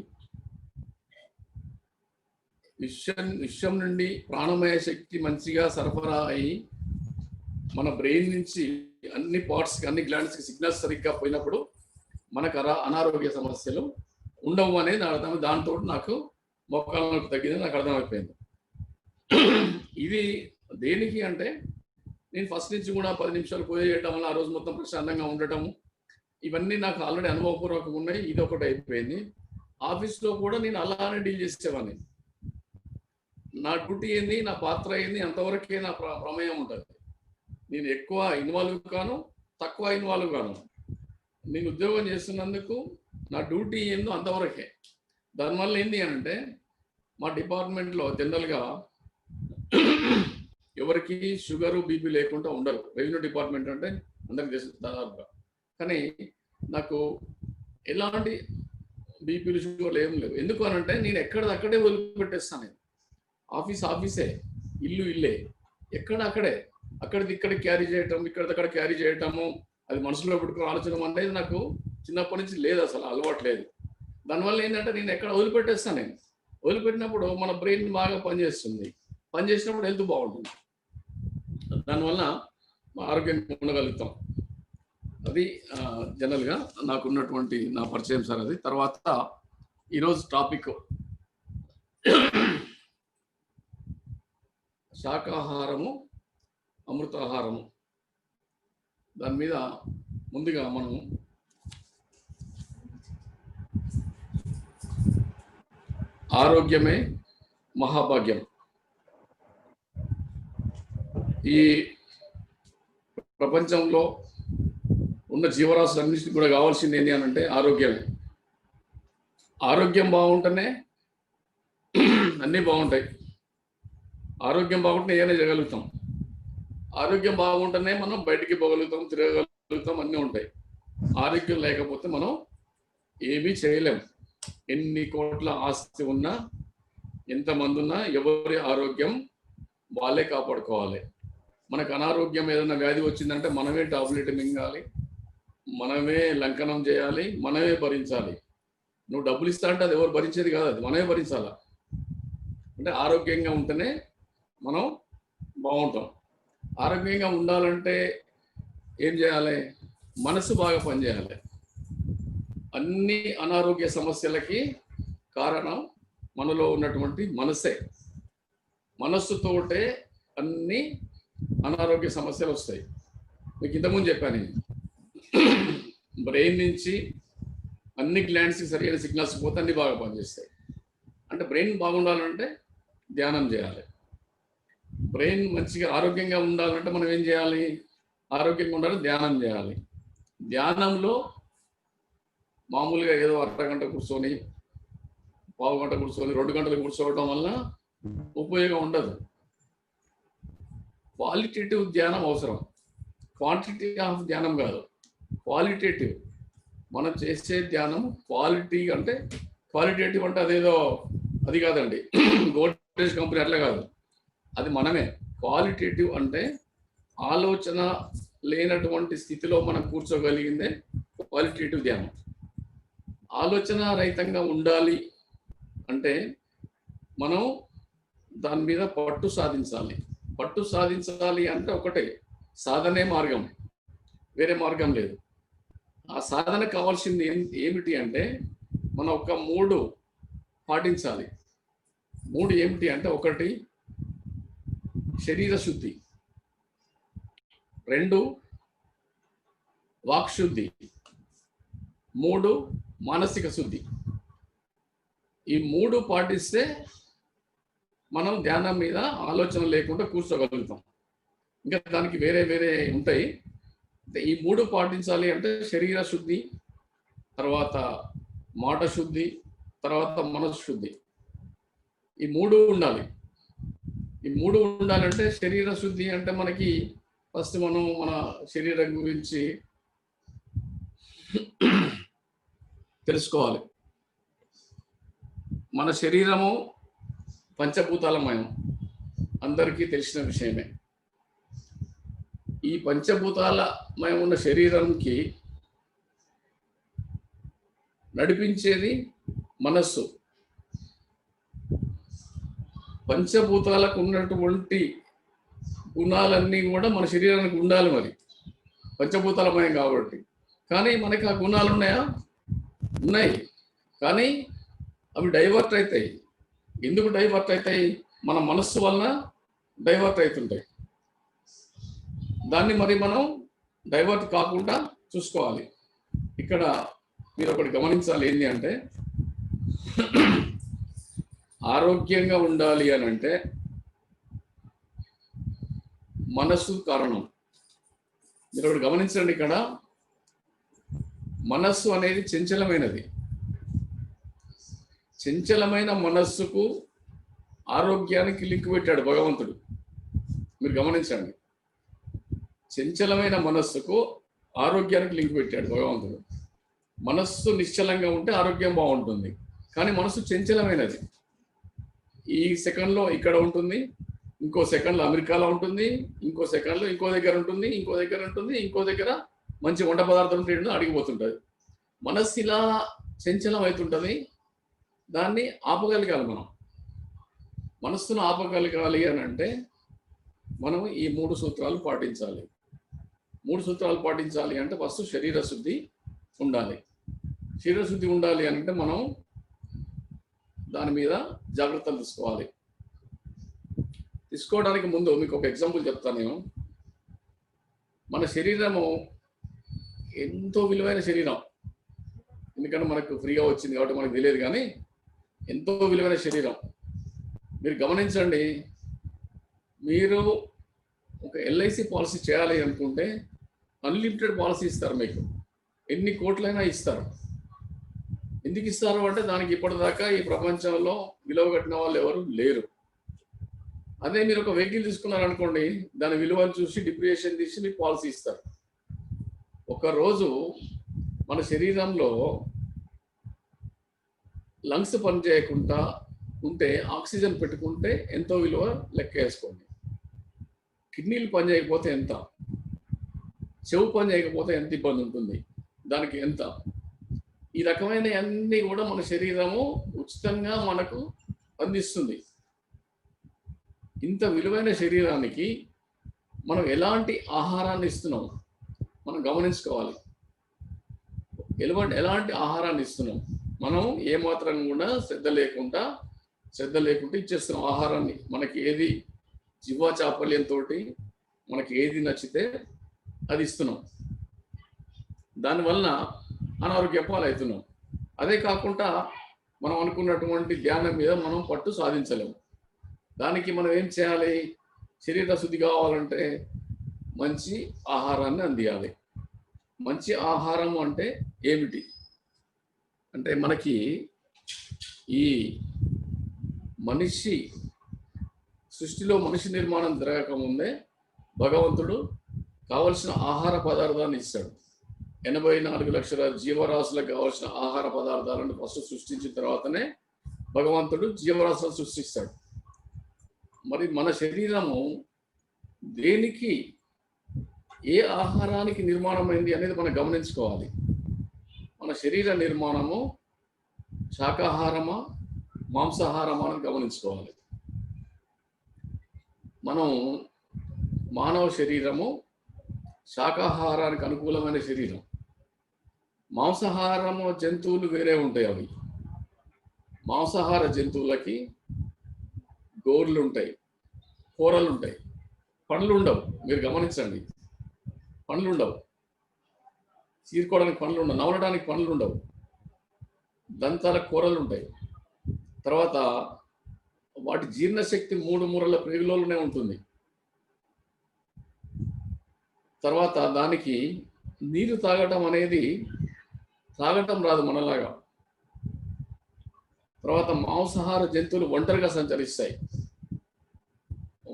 విశ్వం నుండి ప్రాణమయ శక్తి మంచిగా సరఫరా అయ్యి మన బ్రెయిన్ నుంచి అన్ని పార్ట్స్కి అన్ని గ్లాండ్స్కి సిగ్నల్స్ సరిగ్గా పోయినప్పుడు మనకు అనారోగ్య సమస్యలు ఉండవు అనేది నా అర్థం. దాంతో నాకు మొక్కలకు తగ్గింది నాకు అర్థమైపోయింది. ఇది దేనికి అంటే నేను ఫస్ట్ నుంచి కూడా 10 నిమిషాలు పూజ చేయడం వల్ల ఆ రోజు మొత్తం ప్రశాంతంగా ఉండటం ఇవన్నీ నాకు ఆల్రెడీ అనుభవపూర్వకంగా ఉన్నాయి. ఇది ఒకటి అయిపోయింది. ఆఫీస్లో కూడా నేను అలానే డీల్ చేసేవాడిని. నా డ్యూటీ ఏంది, నా పాత్ర ఏంది, అంతవరకే నా ప్రమేయం ఉంటుంది. నేను ఎక్కువ ఇన్వాల్వ్ కాను, తక్కువ ఇన్వాల్వ్ కాను. నేను ఉద్యోగం చేస్తున్నందుకు నా డ్యూటీ ఏందో అంతవరకే. దానివల్ల ఏంటి అంటే మా డిపార్ట్మెంట్లో జనరల్గా ఎవరికి షుగరు బీపీ లేకుండా ఉండరు. రెవెన్యూ డిపార్ట్మెంట్ అంటే అందరికి తెలుసు దాదాపుగా. కానీ నాకు ఎలాంటి బీపీలు షుగర్లు ఏం లేవు. ఎందుకు అని అంటే నేను ఎక్కడక్కడే వదిలిపెట్టేస్తాను. నేను ఆఫీసే, ఇల్లు ఇల్లే, అక్కడే అక్కడిది ఇక్కడ క్యారీ చేయటం, ఇక్కడిదక్కడ క్యారీ చేయటము, అది మనసులో పెట్టుకుని ఆలోచన అనేది నాకు చిన్నప్పటి నుంచి లేదు, అసలు అలవాటు లేదు. దానివల్ల ఏంటంటే నేను ఎక్కడ వదిలిపెట్టేస్తాను. నేను వదిలిపెట్టినప్పుడు మన బ్రెయిన్ బాగా పనిచేసినప్పుడు హెల్త్ బాగుంటుంది. దానివల్ల ఆరోగ్యంగా ఉండగలుగుతాం. అది జనరల్గా నాకున్నటువంటి నా పరిచయం సార్. అది తర్వాత ఈరోజు టాపిక్ శాకాహారము, అమృతాహారము. దాని మీద ముందుగా మనం ఆరోగ్యమే మహాభాగ్యం. ఈ ప్రపంచంలో ఉన్న జీవరాశులన్నిటికీ కూడా కావాల్సింది ఏంటి అని అంటే ఆరోగ్యమే. ఆరోగ్యం బాగుంటేనే అన్నీ బాగుంటాయి. ఆరోగ్యం బాగుంటే ఏదైనా చేయగలుగుతాం. ఆరోగ్యం బాగుంటేనే మనం బయటికి పోగలుగుతాం, తిరగగలుగుతాం, అన్నీ ఉంటాయి. ఆరోగ్యం లేకపోతే మనం ఏమీ చేయలేం. ఎన్ని కోట్ల ఆస్తి ఉన్నా, ఎంతమంది ఉన్నా, ఎవరి ఆరోగ్యం వాళ్ళే కాపాడుకోవాలి. మనకు అనారోగ్యం ఏదైనా వ్యాధి వచ్చిందంటే మనమే టాబ్లెట్ మింగాలి, మనమే లంకనం చేయాలి, మనమే భరించాలి. నువ్వు డబ్బులు ఇస్తా అంటే అది ఎవరు భరించేది కాదు, అది మనమే భరించాలా. అంటే ఆరోగ్యంగా ఉంటేనే మనం బాగుంటాం. ఆరోగ్యంగా ఉండాలంటే ఏం చేయాలి? మనసు బాగా పనిచేయాలి. అన్ని అనారోగ్య సమస్యలకి కారణం మనలో ఉన్నటువంటి మనసే. మనస్సుతోటే అన్ని అనారోగ్య సమస్యలు వస్తాయి. మీకు ఇంతకుముందు చెప్పాను, బ్రెయిన్ నుంచి అన్ని గ్లాండ్స్కి సరైన సిగ్నల్స్ పోతే అన్ని బాగా పనిచేస్తాయి. అంటే బ్రెయిన్ బాగుండాలంటే ధ్యానం చేయాలి. బ్రెయిన్ మంచిగా ఆరోగ్యంగా ఉండాలంటే మనం ఏం చేయాలి? ఆరోగ్యంగా ఉండాలంటే ధ్యానం చేయాలి. ధ్యానంలో మామూలుగా ఏదో అరగంట కూర్చొని, పావు గంట కూర్చొని, 2 గంటలు కూర్చోవడం వల్ల ఉపయోగం ఉండదు. క్వాలిటేటివ్ ధ్యానం అవసరం, క్వాంటిటీ ఆఫ్ ధ్యానం కాదు, క్వాలిటేటివ్. మనం చేసే ధ్యానం క్వాలిటీ అంటే, క్వాలిటేటివ్ అంటే అదేదో అది కాదండి, గోడ్రేజ్ కంపెనీ అట్లా కాదు, అది మనమే. క్వాలిటేటివ్ అంటే ఆలోచన లేనటువంటి స్థితిలో మనం కూర్చోగలిగిందే క్వాలిటేటివ్ ధ్యానం. ఆలోచన రహితంగా ఉండాలి అంటే మనం దాని మీద పట్టు సాధించాలి. పట్టు సాధించాలి అంటే ఒకటే సాధనే మార్గం, వేరే మార్గం లేదు. ఆ సాధన కావాల్సింది ఏమిటి అంటే మనం ఒక 3 పాటించాలి. 3 ఏమిటి అంటే, 1 శరీర శుద్ధి, 2 వాక్ శుద్ధి, 3 మానసిక శుద్ధి. ఈ 3 పాటిస్తే మనం ధ్యానం మీద ఆలోచన లేకుండా కూర్చోగలుగుతాం. ఇంకా దానికి వేరే వేరే ఉంటాయి. ఈ 3 పాటించాలి అంటే శరీర శుద్ధి, తర్వాత మాట శుద్ధి, తర్వాత మనసు శుద్ధి. ఈ 3 ఉండాలి. ఈ 3 ఉండాలంటే శరీర శుద్ధి అంటే మనకి ఫస్ట్ మనం మన శరీరం గురించి తెలుసుకోవాలి. మన శరీరము పంచభూతాలమయం, అందరికీ తెలిసిన విషయమే. ఈ పంచభూతాలమయం ఉన్న శరీరంకి నడిపించేది మనస్సు. పంచభూతాలకు ఉన్నటువంటి గుణాలన్నీ కూడా మన శరీరానికి ఉండాలి. మరి పంచభూతాలమయం కాబట్టి. కానీ మనకి ఆ గుణాలు ఉన్నాయా? ఉన్నాయి. కానీ అవి డైవర్ట్ అవుతాయి. ఎందుకు డైవర్ట్ అవుతాయి? మన మనస్సు వలన డైవర్ట్ అవుతుంటాయి. దాన్ని మరి మనం డైవర్ట్ కాకుండా చూసుకోవాలి. ఇక్కడ మీరు ఒకటి గమనించాలి, ఏంటి అంటే ఆరోగ్యంగా ఉండాలి అని అంటే మనస్సు కారణం. మీరు ఒకటి గమనించండి, ఇక్కడ మనస్సు అనేది చంచలమైనది. చంచలమైన మనస్సుకు ఆరోగ్యానికి లింక్ పెట్టాడు భగవంతుడు. మీరు గమనించండి, చంచలమైన మనస్సుకు ఆరోగ్యానికి లింక్ పెట్టాడు భగవంతుడు. మనస్సు నిశ్చలంగా ఉంటే ఆరోగ్యం బాగుంటుంది. కానీ మనస్సు చంచలమైనది. ఈ సెకండ్లో ఇక్కడ ఉంటుంది, ఇంకో సెకండ్లో అమెరికాలో ఉంటుంది, ఇంకో సెకండ్లో ఇంకో దగ్గర ఉంటుంది, ఇంకో దగ్గర ఉంటుంది, ఇంకో దగ్గర మంచి వంట పదార్థం తింటుందో అడిగిపోతుంటుంది. మనస్సు ఇలా చంచలం అవుతుంటుంది. దాన్ని ఆపగలగాలి మనం. మనస్సును ఆపగలగాలి అని అంటే మనం ఈ 3 సూత్రాలు పాటించాలి. 3 సూత్రాలు పాటించాలి అంటే ఫస్ట్ శరీర శుద్ధి ఉండాలి. శరీర శుద్ధి ఉండాలి అంటే మనం దాని మీద జాగ్రత్తలు తీసుకోవాలి. తీసుకోవడానికి ముందు మీకు ఒక ఎగ్జాంపుల్ చెప్తాను నేను. మన శరీరము ఎంతో విలువైన శరీరం. ఎందుకంటే మనకు ఫ్రీగా వచ్చింది కాబట్టి మనకు తెలియదు, కానీ ఎంతో విలువైన శరీరం. మీరు గమనించండి, మీరు ఒక ఎల్ఐసి పాలసీ చేయాలి అనుకుంటే అన్లిమిటెడ్ పాలసీ ఇస్తారు. మీకు ఎన్ని కోట్లైనా ఇస్తారు. ఎందుకు ఇస్తారు అంటే దానికి ఇప్పటిదాకా ఈ ప్రపంచంలో విలువ కట్టిన వాళ్ళు ఎవరు లేరు. అదే మీరు ఒక వెహికల్ తీసుకున్నారనుకోండి, దాని విలువను చూసి డిప్రియేషన్ తీసి మీకు పాలసీ ఇస్తారు. ఒకరోజు మన శరీరంలో లంగ్స్ పనిచేయకుండా ఉంటే, ఆక్సిజన్ పెట్టుకుంటే ఎంతో విలువ లెక్క వేసుకోండి. కిడ్నీలు పని చేయకపోతే ఎంత, చెవు పని చేయకపోతే ఎంత ఇబ్బంది ఉంటుంది, దానికి ఎంత. ఈ రకమైన అన్నీ కూడా మన శరీరము ఉచితంగా మనకు అందిస్తుంది. ఇంత విలువైన శరీరానికి మనం ఎలాంటి ఆహారాన్ని ఇస్తున్నాం మనం గమనించుకోవాలి. ఎలాంటి ఆహారాన్ని ఇస్తున్నాం మనం ఏమాత్రం కూడా శ్రద్ధ లేకుండా ఇచ్చేస్తున్నాం ఆహారాన్ని. మనకి ఏది జీవా చాపల్యంతో మనకి ఏది నచ్చితే అది ఇస్తున్నాం. దానివల్ల అనారోగ్య పాలవుతున్నాం. అదే కాకుండా మనం అనుకున్నటువంటి ధ్యానం మీద మనం పట్టు సాధించలేము. దానికి మనం ఏం చేయాలి? శరీర శుద్ధి కావాలంటే మంచి ఆహారాన్ని అందియాలి. మంచి ఆహారం అంటే ఏమిటి అంటే, మనకి ఈ మనిషి సృష్టిలో మనిషి నిర్మాణం జరగకముందే భగవంతుడు కావలసిన ఆహార పదార్థాన్ని ఇస్తాడు. 84 లక్షల జీవరాశులకు కావలసిన ఆహార పదార్థాలను ఫస్ట్ సృష్టించిన తర్వాతనే భగవంతుడు జీవరాశులను సృష్టిస్తాడు. మరి మన శరీరము దేనికి, ఏ ఆహారానికి నిర్మాణమైంది అనేది మనం గమనించుకోవాలి. మన శరీర నిర్మాణము శాకాహారమా మాంసాహారమా అని గమనించుకోవాలి. మనం మానవ శరీరము శాకాహారానికి అనుకూలమైన శరీరం. మాంసాహారము జంతువులు వేరే ఉంటాయి. అవి మాంసాహార జంతువులకి గోర్లు ఉంటాయి, కూరలు ఉంటాయి, పండ్లు ఉండవు. మీరు గమనించండి, పండ్లు ఉండవు. చీరుకోవడానికి పండ్లు ఉండవు, నవలడానికి పండ్లు ఉండవు, దంతాల కూరలు ఉంటాయి. తర్వాత వాటి జీర్ణశక్తి 3 మూరల ప్రేగులోనే ఉంటుంది. తర్వాత దానికి నీరు తాగటం రాదు మనలాగా. తర్వాత మాంసాహార జంతువులు ఒంటరిగా సంచరిస్తాయి.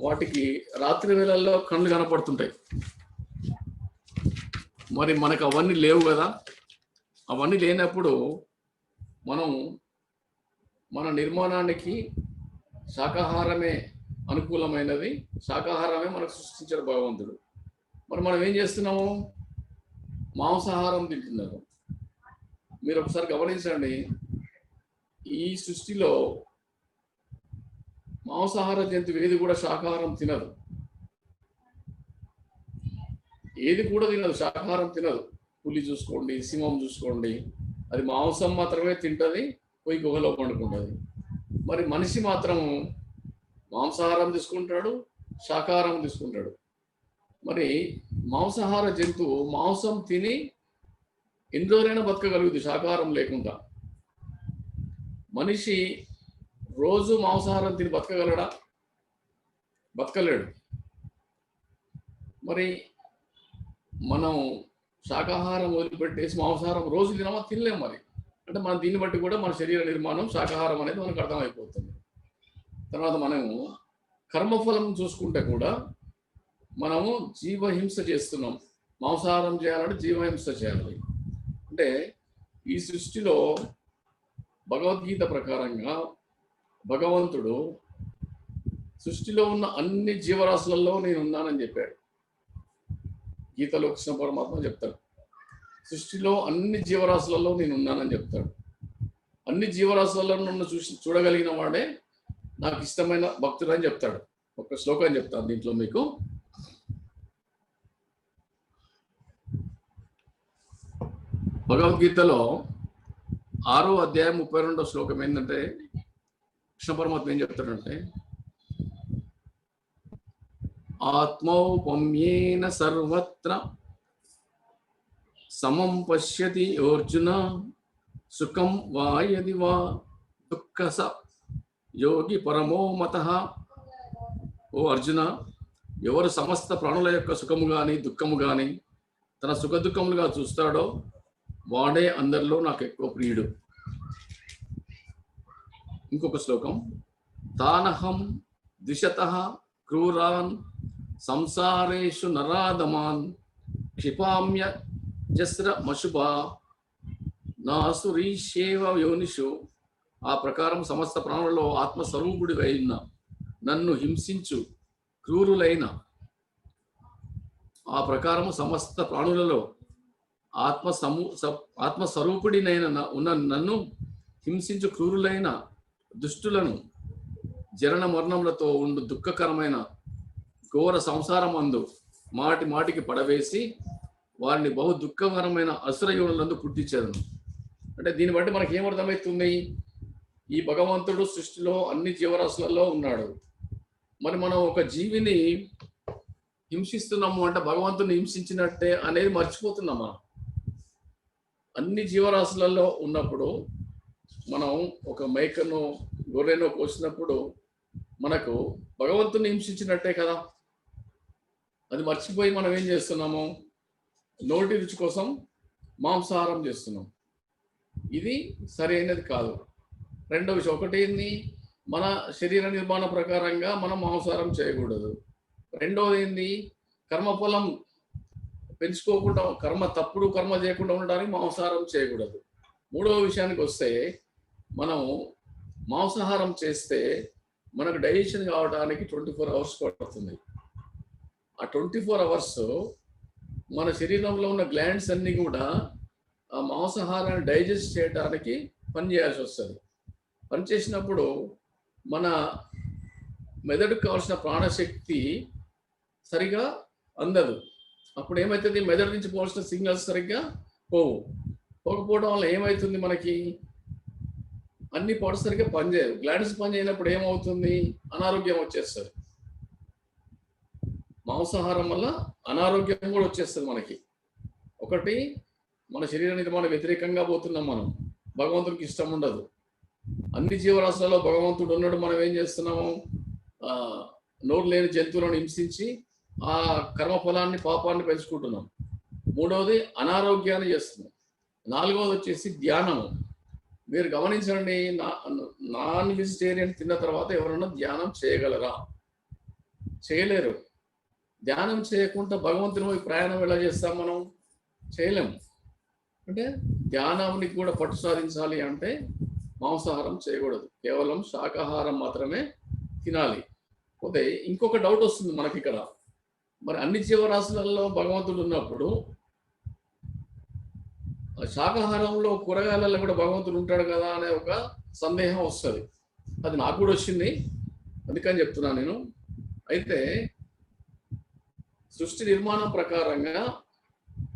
వాటికి రాత్రి వేళల్లో కళ్ళు కనపడుతుంటాయి. మరి మనకు అవన్నీ లేవు కదా. అవన్నీ లేనప్పుడు మనం మన నిర్మాణానికి శాకాహారమే అనుకూలమైనది, శాకాహారమే మనకు సృష్టించిన భగవంతుడు. మరి మనం ఏం చేస్తున్నాము? మాంసాహారం తింటున్నారు. మీరు ఒకసారి గమనించండి, ఈ సృష్టిలో మాంసాహార జంతువు ఏది కూడా శాకాహారం తినదు. ఏది కూడా తినదు, శాకాహారం తినదు. పులి చూసుకోండి, సింహం చూసుకోండి, అది మాంసం మాత్రమే తింటుంది, పోయి గుహలో పండుకుంటుంది. మరి మనిషి మాత్రము మాంసాహారం తీసుకుంటాడు, శాకాహారం తీసుకుంటాడు. మరి మాంసాహార జంతువు మాంసం తిని ఎన్ని రోజులైనా బతకగలుగుతుంది శాకాహారం లేకుండా. మనిషి రోజు మాంసాహారం తిని బతకగలడా? బతకలేడు. మరి మనం శాకాహారం వదిలిపెట్టేసి మాంసాహారం రోజు తినమా? తినలేం. మరి అంటే మనం దీన్ని బట్టి కూడా మన శరీర నిర్మాణం శాకాహారం అనేది మనకు అర్థమైపోతుంది. తర్వాత మనము కర్మఫలం చూసుకుంటే కూడా మనము జీవహింస చేస్తున్నాం. మాంసాహారం చేయాలంటే జీవహింస చేయాలి. అంటే ఈ సృష్టిలో భగవద్గీత ప్రకారంగా భగవంతుడు సృష్టిలో ఉన్న అన్ని జీవరాశులలో నేను ఉన్నానని చెప్పాడు. గీతలో కృష్ణ పరమాత్మ చెప్తాడు, సృష్టిలో అన్ని జీవరాశులలో నేను ఉన్నానని చెప్తాడు. అన్ని జీవరాశులలో నన్ను చూడగలిగిన వాడే నాకు ఇష్టమైన భక్తుడు అని చెప్తాడు. ఒక శ్లోకం చెప్తాను దీంట్లో మీకు. భగవద్గీతలో 6వ అధ్యాయం 32వ శ్లోకం ఏంటంటే, కృష్ణ పరమాత్మ ఏం చెప్తాడంటే, ఆత్మౌపమ్యేన సర్వత్ర సమం పశ్యతి అర్జున సుఖం వా యది వా దుఃఖ స యోగి పరమో మతః. ఓ అర్జున, ఎవరు సమస్త ప్రాణుల యొక్క సుఖము కానీ దుఃఖము కానీ తన సుఖ దుఃఖములుగా చూస్తాడో వాడే అందరిలో నాకు ఎక్కువ ప్రియుడు. ఇంకొక శ్లోకం, తానహం ద్విషతః క్రూరాన్ సంసారేషు నరాధమాన్ క్షిపామ్య జస్ర మశుభా నాసురీష్యేవ యోనిషు. ఆ ప్రకారం సమస్త ప్రాణులలో ఆత్మస్వరూపుడి అయిన నన్ను హింసించు క్రూరులైన, ఆ ప్రకారము సమస్త ప్రాణులలో ఆత్మస్వరూపుడినైన ఉన్న నన్ను హింసించు క్రూరులైన దుష్టులను జరణ మరణములతో ఉండు దుఃఖకరమైన ఘోర సంసారమందు మాటి మాటికి పడవేసి వారిని బహు దుఃఖకరమైన అసురయోనులందు పుట్టించేదను. అంటే దీన్ని బట్టి మనకి ఏమర్థమవుతుంది? ఈ భగవంతుడు సృష్టిలో అన్ని జీవరాశులలో ఉన్నాడు. మరి మనం ఒక జీవిని హింసిస్తున్నాము అంటే భగవంతుని హింసించినట్టే అనేది మర్చిపోతున్నామా? అన్ని జీవరాశులలో ఉన్నప్పుడు మనం ఒక మేకను గొర్రెను కోసినప్పుడు మనకు భగవంతుని హింసించినట్టే కదా. అది మర్చిపోయి మనం ఏం చేస్తున్నాము? నోటి రుచి కోసం మాంసాహారం చేస్తున్నాం. ఇది సరైనది కాదు. రెండవ విషయం ఒకటి ఏంది? మన శరీర నిర్మాణ ప్రకారంగా మనం మాంసాహారం చేయకూడదు. రెండవది ఏంది? కర్మఫలం పెంచుకోకుండా తప్పుడు కర్మ చేయకుండా ఉండడానికి మాంసాహారం చేయకూడదు. మూడవ విషయానికి వస్తే, మనం మాంసాహారం చేస్తే మనకు డైజెషన్ కావడానికి 24 అవర్స్ పడుతుంది. ఆ 24 అవర్స్ మన శరీరంలో ఉన్న గ్లాండ్స్ అన్నీ కూడా ఆ మాంసాహారాన్ని డైజెస్ట్ చేయడానికి పనిచేయాల్సి వస్తుంది. పనిచేసినప్పుడు మన మెదడుకు కావాల్సిన ప్రాణశక్తి సరిగా అందదు. అప్పుడు ఏమవుతుంది? మెదడు నుంచి పోవాల్సిన సిగ్నల్స్ సరిగ్గా పోకపోవడం వల్ల ఏమవుతుంది? మనకి అన్ని పార్ట్స్ సరిగ్గా పనిచేయదు. గ్లాండ్స్ పనిచేయనప్పుడు ఏమవుతుంది? అనారోగ్యం వచ్చేస్తుంది. మాంసాహారం వల్ల అనారోగ్యం కూడా వచ్చేస్తుంది మనకి. ఒకటి, మన శరీర నిర్మాణం వ్యతిరేకంగా పోతున్నాం మనం. భగవంతుడికి ఇష్టం ఉండదు. అన్ని జీవరాశులలో భగవంతుడు ఉన్నాడు. మనం ఏం చేస్తున్నాము? నోరు లేని జంతువులను హింసించి ఆ కర్మఫలాన్ని పాపాన్ని పెంచుకుంటున్నాం. మూడవది అనారోగ్యాన్ని చేస్తున్నాం. నాలుగవది వచ్చేసి ధ్యానము. మీరు గమనించండి, నాన్ వెజిటేరియన్ తిన్న తర్వాత ఎవరైనా ధ్యానం చేయగలరా? చేయలేరు. ధ్యానం చేయకుండా భగవంతుని పోయి ప్రయాణం ఎలా చేస్తాం మనం? చేయలేము. అంటే ధ్యానానికి కూడా పట్టు సాధించాలి అంటే మాంసాహారం చేయకూడదు, కేవలం శాకాహారం మాత్రమే తినాలి. పోతే ఇంకొక డౌట్ వస్తుంది మనకి ఇక్కడ, మరి అన్ని జీవరాశులలో భగవంతుడు ఉన్నప్పుడు శాకాహారంలో కూరగాయలలో కూడా భగవంతుడు ఉంటాడు కదా అనే ఒక సందేహం వస్తుంది. అది నాకు కూడా వచ్చింది, అందుకని చెప్తున్నాను నేను. అయితే సృష్టి నిర్మాణం ప్రకారంగా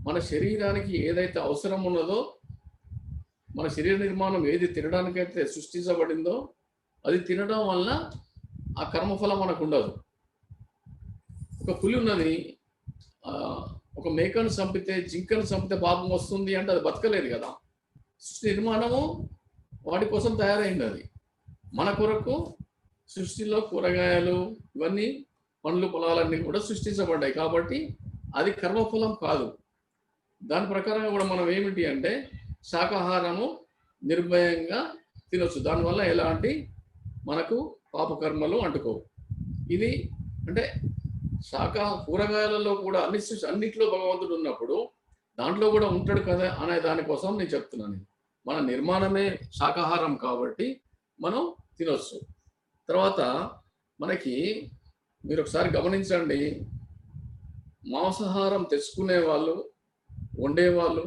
మన శరీరానికి ఏదైతే అవసరం ఉన్నదో, మన శరీర నిర్మాణం ఏది తినడానికైతే సృష్టించబడిందో అది తినడం వల్ల ఆ కర్మఫలం మనకు ఉండదు. ఒక పులి ఉన్నది, ఒక మేకను చంపితే, జింకను చంపితే పాపం వస్తుంది అంటే అది బతకలేదు కదా. సృష్టి నిర్మాణము వాటి కోసం తయారైంది. అది మన కొరకు సృష్టిలో కూరగాయలు ఇవన్నీ పండ్లు పొలాలన్నీ కూడా సృష్టించబడ్డాయి కాబట్టి అది కర్మఫలం కాదు. దాని ప్రకారంగా కూడా మనం ఏమిటి అంటే శాకాహారము నిర్భయంగా తినొచ్చు, దానివల్ల ఎలాంటి మనకు పాపకర్మలు అంటుకోవు. ఇది అంటే కూరగాయలలో కూడా అన్నిట్లో భగవంతుడు ఉన్నప్పుడు దాంట్లో కూడా ఉంటాడు కదా అనే దానికోసం నేను చెప్తున్నాను. మన నిర్మాణమే శాకాహారం కాబట్టి మనం తినొచ్చు. తర్వాత మనకి మీరు ఒకసారి గమనించండి, మాంసాహారం తెచ్చుకునే వాళ్ళు, వండేవాళ్ళు,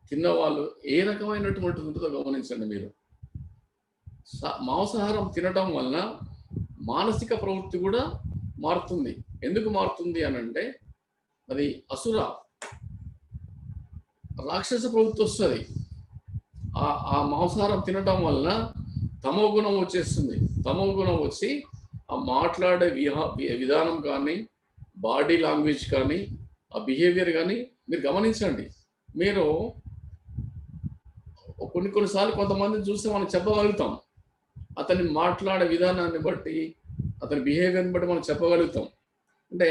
తిన్నవాళ్ళు ఏ రకమైనటువంటి ఉంటుందో గమనించండి మీరు. మాంసాహారం తినడం వలన మానసిక ప్రవృత్తి కూడా మారుతుంది. ఎందుకు మారుతుంది అని అంటే అది అసుర రాక్షస ప్రవృత్తి వస్తుంది. ఆ మాంసాహారం తినడం వలన తమో గుణం వచ్చేస్తుంది. తమో గుణం వచ్చి ఆ మాట్లాడే విధానం కానీ, బాడీ లాంగ్వేజ్ కానీ, ఆ బిహేవియర్ కానీ మీరు గమనించండి. మీరు కొన్నిసార్లు కొంతమందిని చూస్తే మనం చెప్పగలుగుతాం, అతని మాట్లాడే విధానాన్ని బట్టి, అతని బిహేవియర్ని బట్టి మనం చెప్పగలుగుతాం. అంటే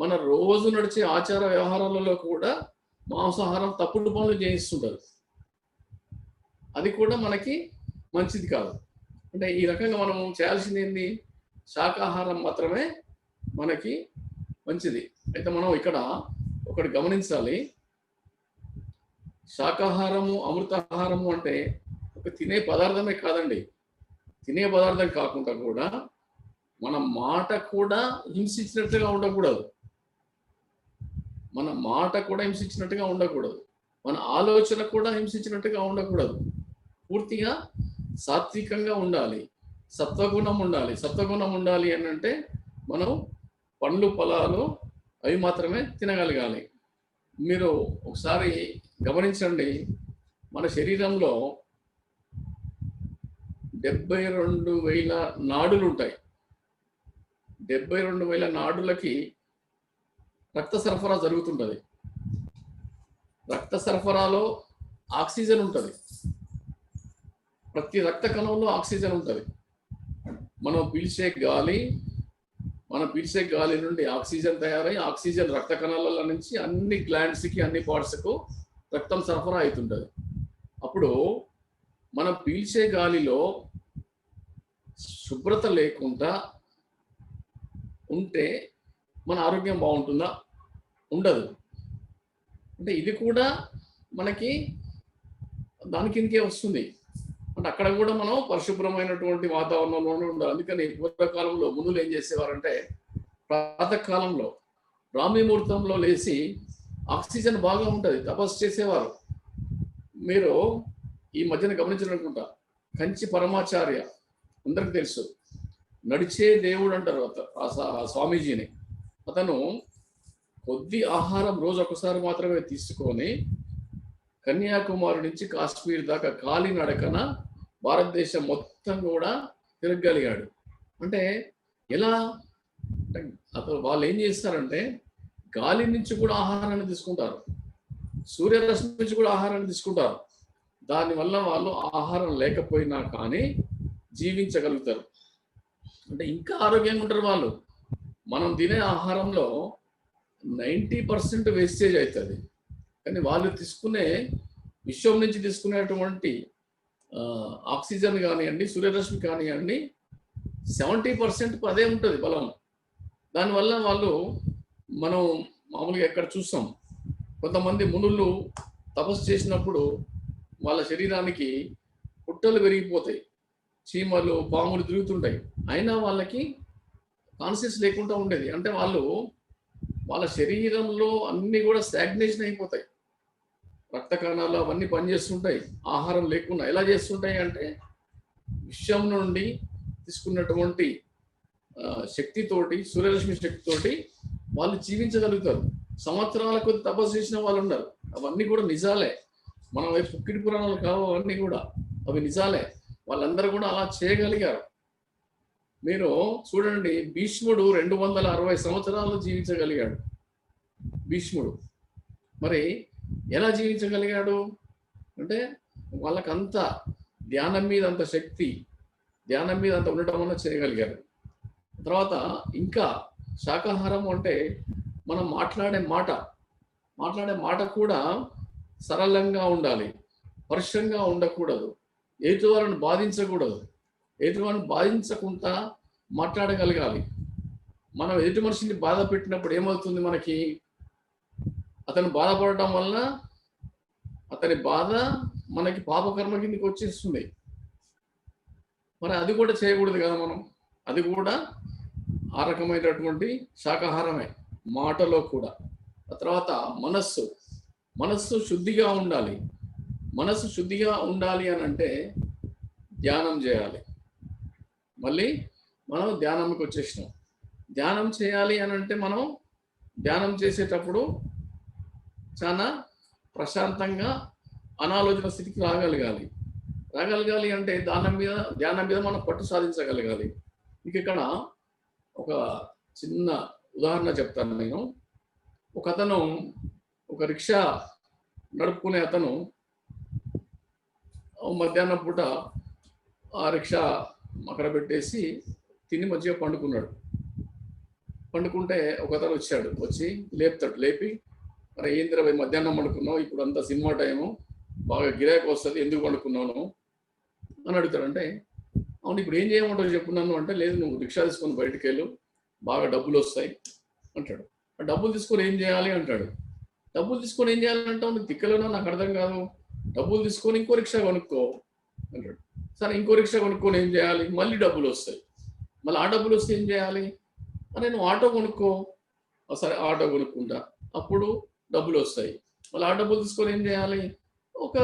మన రోజు నడిచే ఆచార వ్యవహారాలలో కూడా మాంసాహారం తప్పుడు పనులు చేయిస్తుంటారు. అది కూడా మనకి మంచిది కాదు. అంటే ఈ రకంగా మనము చేయాల్సింది ఏంటి? శాకాహారం మాత్రమే మనకి మంచిది. అయితే మనం ఇక్కడ ఒకటి గమనించాలి, శాకాహారము అమృతాహారము అంటే ఒక తినే పదార్థమే కాదండి. తినే పదార్థం కాకుండా కూడా మన మాట కూడా హింసించినట్టుగా ఉండకూడదు. మన మాట కూడా హింసించినట్టుగా ఉండకూడదు. మన ఆలోచన కూడా హింసించినట్టుగా ఉండకూడదు. పూర్తిగా సాత్వికంగా ఉండాలి, సత్వగుణం ఉండాలి. సత్వగుణం ఉండాలి అని అంటే మనం పండ్లు పొలాలు అవి మాత్రమే తినగలగాలి. మీరు ఒకసారి గమనించండి, మన శరీరంలో 72,000 నాడులు ఉంటాయి. 72,000 నాడులకి రక్త సరఫరా జరుగుతుంటుంది. రక్త సరఫరాలో ఆక్సిజన్ ఉంటుంది. ప్రతి రక్త కణంలో ఆక్సిజన్ ఉంటుంది. మనం పీల్చే గాలి నుండి ఆక్సిజన్ తయారై ఆక్సిజన్ రక్త కణాల నుంచి అన్ని గ్లాండ్స్కి, అన్ని పార్ట్స్కు రక్తం సరఫరా అవుతుంటుంది. అప్పుడు మనం పీల్చే గాలిలో శుభ్రత లేకుండా ఉంటే మన ఆరోగ్యం బాగుంటుందా? ఉండదు. అంటే ఇది కూడా మనకి దాని కిందకే వస్తుంది. అంటే అక్కడ కూడా మనం పరిశుభ్రమైనటువంటి వాతావరణంలోనే ఉండాలి. అందుకని పూర్వకాలంలో మునులు ఏం చేసేవారంటే ప్రాతకాలంలో బ్రాహ్మీ ముహూర్తంలో లేచి ఆక్సిజన్ బాగా ఉంటుంది, తపస్సు చేసేవారు. మీరు ఈ మధ్యన గమనించాలనుకుంటా, కంచి పరమాచార్య అందరికి తెలుసు, నడిచే దేవుడు అంటారు ఆ స్వామీజీని. అతను కొద్ది ఆహారం రోజు ఒకసారి మాత్రమే తీసుకొని కన్యాకుమారి నుంచి కాశ్మీర్ దాకా కాలినడకన భారతదేశం మొత్తం కూడా తిరగలిగాడు. అంటే ఎలా అంటే అతను వాళ్ళు ఏం చేస్తారంటే గాలి నుంచి కూడా ఆహారాన్ని తీసుకుంటారు, సూర్యరశ్మి నుంచి కూడా ఆహారాన్ని తీసుకుంటారు. దానివల్ల వాళ్ళు ఆహారం లేకపోయినా కానీ జీవించగలుగుతారు. అంటే ఇంకా ఆరోగ్యంగా ఉంటారు వాళ్ళు. మనం తినే ఆహారంలో 90% వేస్టేజ్ అవుతుంది, కానీ వాళ్ళు తీసుకునే విశ్వం నుంచి తీసుకునేటువంటి ఆక్సిజన్ కానివ్వండి, సూర్యరశ్మి కానివ్వండి, 70% అదే ఉంటుంది బలం. దానివల్ల వాళ్ళు మనం మామూలుగా ఎక్కడ చూస్తాం, కొంతమంది మునులు తపస్సు చేసినప్పుడు వాళ్ళ శరీరానికి పుట్టలు పెరిగిపోతాయి, చీమలు పాములు తిరుగుతుంటాయి, అయినా వాళ్ళకి కాన్షియస్ లేకుండా ఉండేది. అంటే వాళ్ళు వాళ్ళ శరీరంలో అన్నీ కూడా స్టాగ్నేషన్ అయిపోతాయి, రక్త కణాలు అవన్నీ పనిచేస్తుంటాయి ఆహారం లేకుండా. ఎలా చేస్తుంటాయి అంటే విశ్వం నుండి తీసుకున్నటువంటి శక్తితోటి, సూర్యరశ్మి శక్తితోటి వాళ్ళు జీవించగలుగుతారు. సంవత్సరాల కొద్ది తపస్సు చేసిన వాళ్ళు ఉన్నారు. అవన్నీ కూడా నిజాలే, మన వైపు పుక్కిడి పురాణాలు కావు, అవన్నీ కూడా అవి నిజాలే. వాళ్ళందరూ కూడా అలా చేయగలిగారు. మీరు చూడండి, భీష్ముడు 260 సంవత్సరాలు జీవించగలిగాడు. భీష్ముడు మరి ఎలా జీవించగలిగాడు అంటే వాళ్ళకంత ధ్యానం మీద అంత శక్తి, ధ్యానం మీద అంత ఉండటం వల్ల చేయగలిగారు. తర్వాత ఇంకా శాకాహారం అంటే మనం మాట్లాడే మాట కూడా సరళంగా ఉండాలి, పరుషంగా ఉండకూడదు, ఎదుటివారిని బాధించకూడదు, ఎదుటివారిని బాధించకుండా మాట్లాడగలగాలి. మనం ఎదుటి మనిషిని బాధ పెట్టినప్పుడు ఏమవుతుంది, మనకి అతను బాధపడటం వల్ల అతని బాధ మనకి పాపకర్మ కిందకి వచ్చేస్తుంది. మరి అది కూడా చేయకూడదు కదా మనం. అది కూడా ఆ రకమైనటువంటి శాకాహారమే మాటలో కూడా. ఆ తర్వాత మనస్సు శుద్ధిగా ఉండాలి. మనస్సు శుద్ధిగా ఉండాలి అని అంటే ధ్యానం చేయాలి. మళ్ళీ మనం ధ్యానంకి వచ్చేసినాం. ధ్యానం చేయాలి అని అంటే మనం ధ్యానం చేసేటప్పుడు చాలా ప్రశాంతంగా అనాలోచన స్థితికి రాగలగాలి అంటే ధ్యానం మీద మనం పట్టు సాధించగలగాలి. మీకు ఇక్కడ ఒక చిన్న ఉదాహరణ చెప్తాను నేను. ఒక రిక్షా నడుపుకునే అతను మధ్యాహ్నం పూట ఆ రిక్షా అక్కడ పెట్టేసి తిని మంచిగా పండుకుంటే ఒకతను వచ్చి లేపి, మరి ఏంద్ర మధ్యాహ్నం పండుకున్నావు, ఇప్పుడు అంతా సినిమా టైము, బాగా గిరాకీ వస్తుంది, ఎందుకు పండుకున్నావు అని అడుగుతాడు. అంటే అవును, ఇప్పుడు ఏం చేయమంటావు చెప్పున్నాను అంటే, లేదు నువ్వు రిక్షా తీసుకొని బయటికి వెళ్ళు, బాగా డబ్బులు వస్తాయి అంటాడు. ఆ డబ్బులు తీసుకొని ఏం చేయాలి అంటాడు. డబ్బులు తీసుకొని ఏం చేయాలంటావు, నీకు తిక్కలోనా, నాకు అర్థం కాదు. డబ్బులు తీసుకొని ఇంకో రిక్షా కొనుక్కో అంటాడు. సరే, ఇంకో రిక్షా కొనుక్కొని ఏం చేయాలి, మళ్ళీ డబ్బులు వస్తాయి. మళ్ళీ ఆ డబ్బులు వస్తే ఏం చేయాలి, అరే నువ్వు ఆటో కొనుక్కో. సరే, ఆటో కొనుక్కుంటా, అప్పుడు డబ్బులు వస్తాయి. మళ్ళీ ఆ డబ్బులు తీసుకొని ఏం చేయాలి, ఒక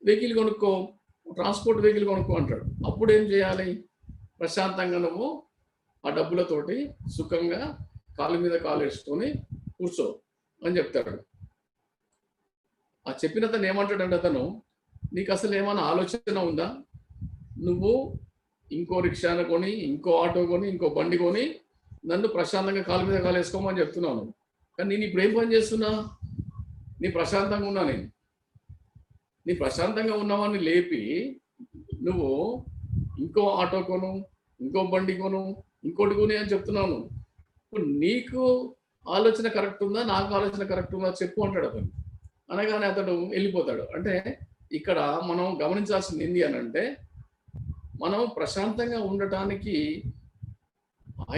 వెహికల్ కొనుక్కో, ట్రాన్స్పోర్ట్ వెహికల్ కొనుక్కో అంటాడు. అప్పుడు ఏం చేయాలి, ప్రశాంతంగా నువ్వు ఆ డబ్బులతోటి సుఖంగా కాలు మీద కాలు వేసుకొని కూర్చో అని చెప్తాడు. ఆ చెప్పిన అతను ఏమంటాడంటే, అతను నీకు అసలు ఏమైనా ఆలోచన ఉందా, నువ్వు ఇంకో రిక్షాను కొని, ఇంకో ఆటో కొని, ఇంకో బండి కొని నన్ను ప్రశాంతంగా కాలు మీద కాలు వేసుకోమని చెప్తున్నాను, కానీ నేను ఇప్పుడు ఏం పని చేస్తున్నా, నీ ప్రశాంతంగా ఉన్నా, నీ ప్రశాంతంగా ఉన్నామని లేపి నువ్వు ఇంకో ఆటో కొను, ఇంకో బండి కొను, ఇంకోటి కొని అని చెప్తున్నాను. ఇప్పుడు నీకు ఆలోచన కరెక్ట్ ఉందా, నాకు ఆలోచన కరెక్ట్ ఉందా చెప్పు అంటాడు అతను. అనగానే అతడు వెళ్ళిపోతాడు. అంటే ఇక్కడ మనం గమనించాల్సింది ఏంటి అని అంటే, మనం ప్రశాంతంగా ఉండటానికి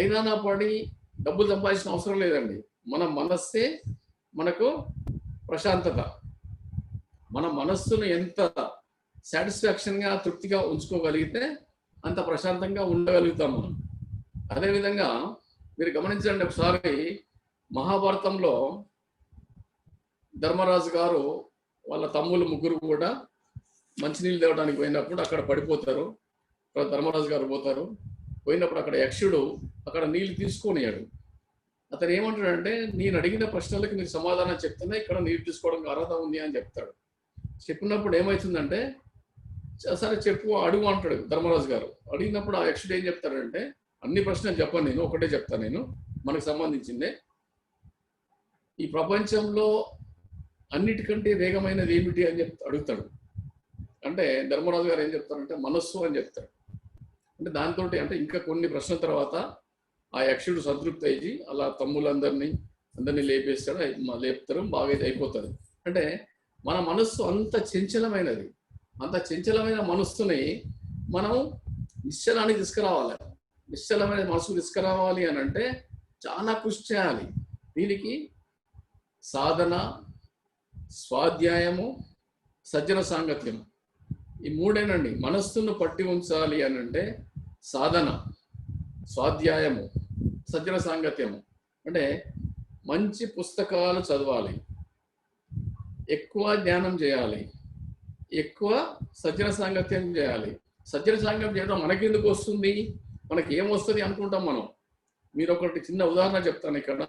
ఐదానా పడి డబ్బులు సంపాదించిన అవసరం లేదండి. మన మనస్సే మనకు ప్రశాంతత. మన మనస్సును ఎంత సాటిస్ఫాక్షన్గా, తృప్తిగా ఉంచుకోగలిగితే అంత ప్రశాంతంగా ఉండగలుగుతాం మనం. అదేవిధంగా మీరు గమనించండి, ఒకసారి మహాభారతంలో ధర్మరాజు గారు వాళ్ళ తమ్ముళ్ళు ముగ్గురు కూడా మంచినీళ్ళు తేవడానికి పోయినప్పుడు అక్కడ పడిపోతారు. ధర్మరాజు గారు పోయినప్పుడు అక్కడ యక్షుడు అక్కడ నీళ్లు తీసుకొనియాడు. అతను ఏమంటాడంటే, నేను అడిగిన ప్రశ్నలకు మీరు సమాధానం చెప్తున్నా, ఇక్కడ నీళ్ళు తీసుకోవడానికి అర్హత ఉంది అని చెప్తాడు. చెప్పినప్పుడు ఏమవుతుందంటే, సరే చెప్పు, అడుగు అంటాడు ధర్మరాజు గారు. అడిగినప్పుడు ఆ యక్షుడు ఏం చెప్తాడంటే, అన్ని ప్రశ్నలు చెప్పను నేను, ఒకటే చెప్తాను నేను, మనకు సంబంధించిందే. ఈ ప్రపంచంలో అన్నిటికంటే వేగమైనది ఏమిటి అని అడుగుతాడు. అంటే ధర్మరాజు గారు ఏం చెప్తారంటే, మనస్సు అని చెప్తాడు. అంటే దాంతో అంటే ఇంకా కొన్ని ప్రశ్నల తర్వాత ఆ యక్షుడు సంతృప్తి అయ్యి అలా అందరినీ లేపేస్తాడు, లేపుతారు, బాగా అయిపోతుంది. అంటే మన మనస్సు అంత చంచలమైనది. అంత చంచలమైన మనస్సుని మనం నిశ్చలానికి తీసుకురావాలి. నిశ్చలమైన మనసు తీసుకురావాలి అని అంటే చాలా కృషి చేయాలి. దీనికి సాధన, స్వాధ్యాయము, సజ్జన సాంగత్యం, ఈ మూడేనండి. మనస్సును పట్టి ఉంచాలి అని అంటే సాధన, స్వాధ్యాయము, సజ్జన సాంగత్యము. అంటే మంచి పుస్తకాలు చదవాలి, ఎక్కువ ధ్యానం చేయాలి, ఎక్కువ సజ్జన సాంగత్యం చేయాలి. సజ్జన సాంగత్యం చేయడం మనకెందుకు వస్తుంది, మనకి ఏమొస్తుంది అనుకుంటాం మనం. మీరు ఒకటి చిన్న ఉదాహరణ చెప్తాను. ఇక్కడ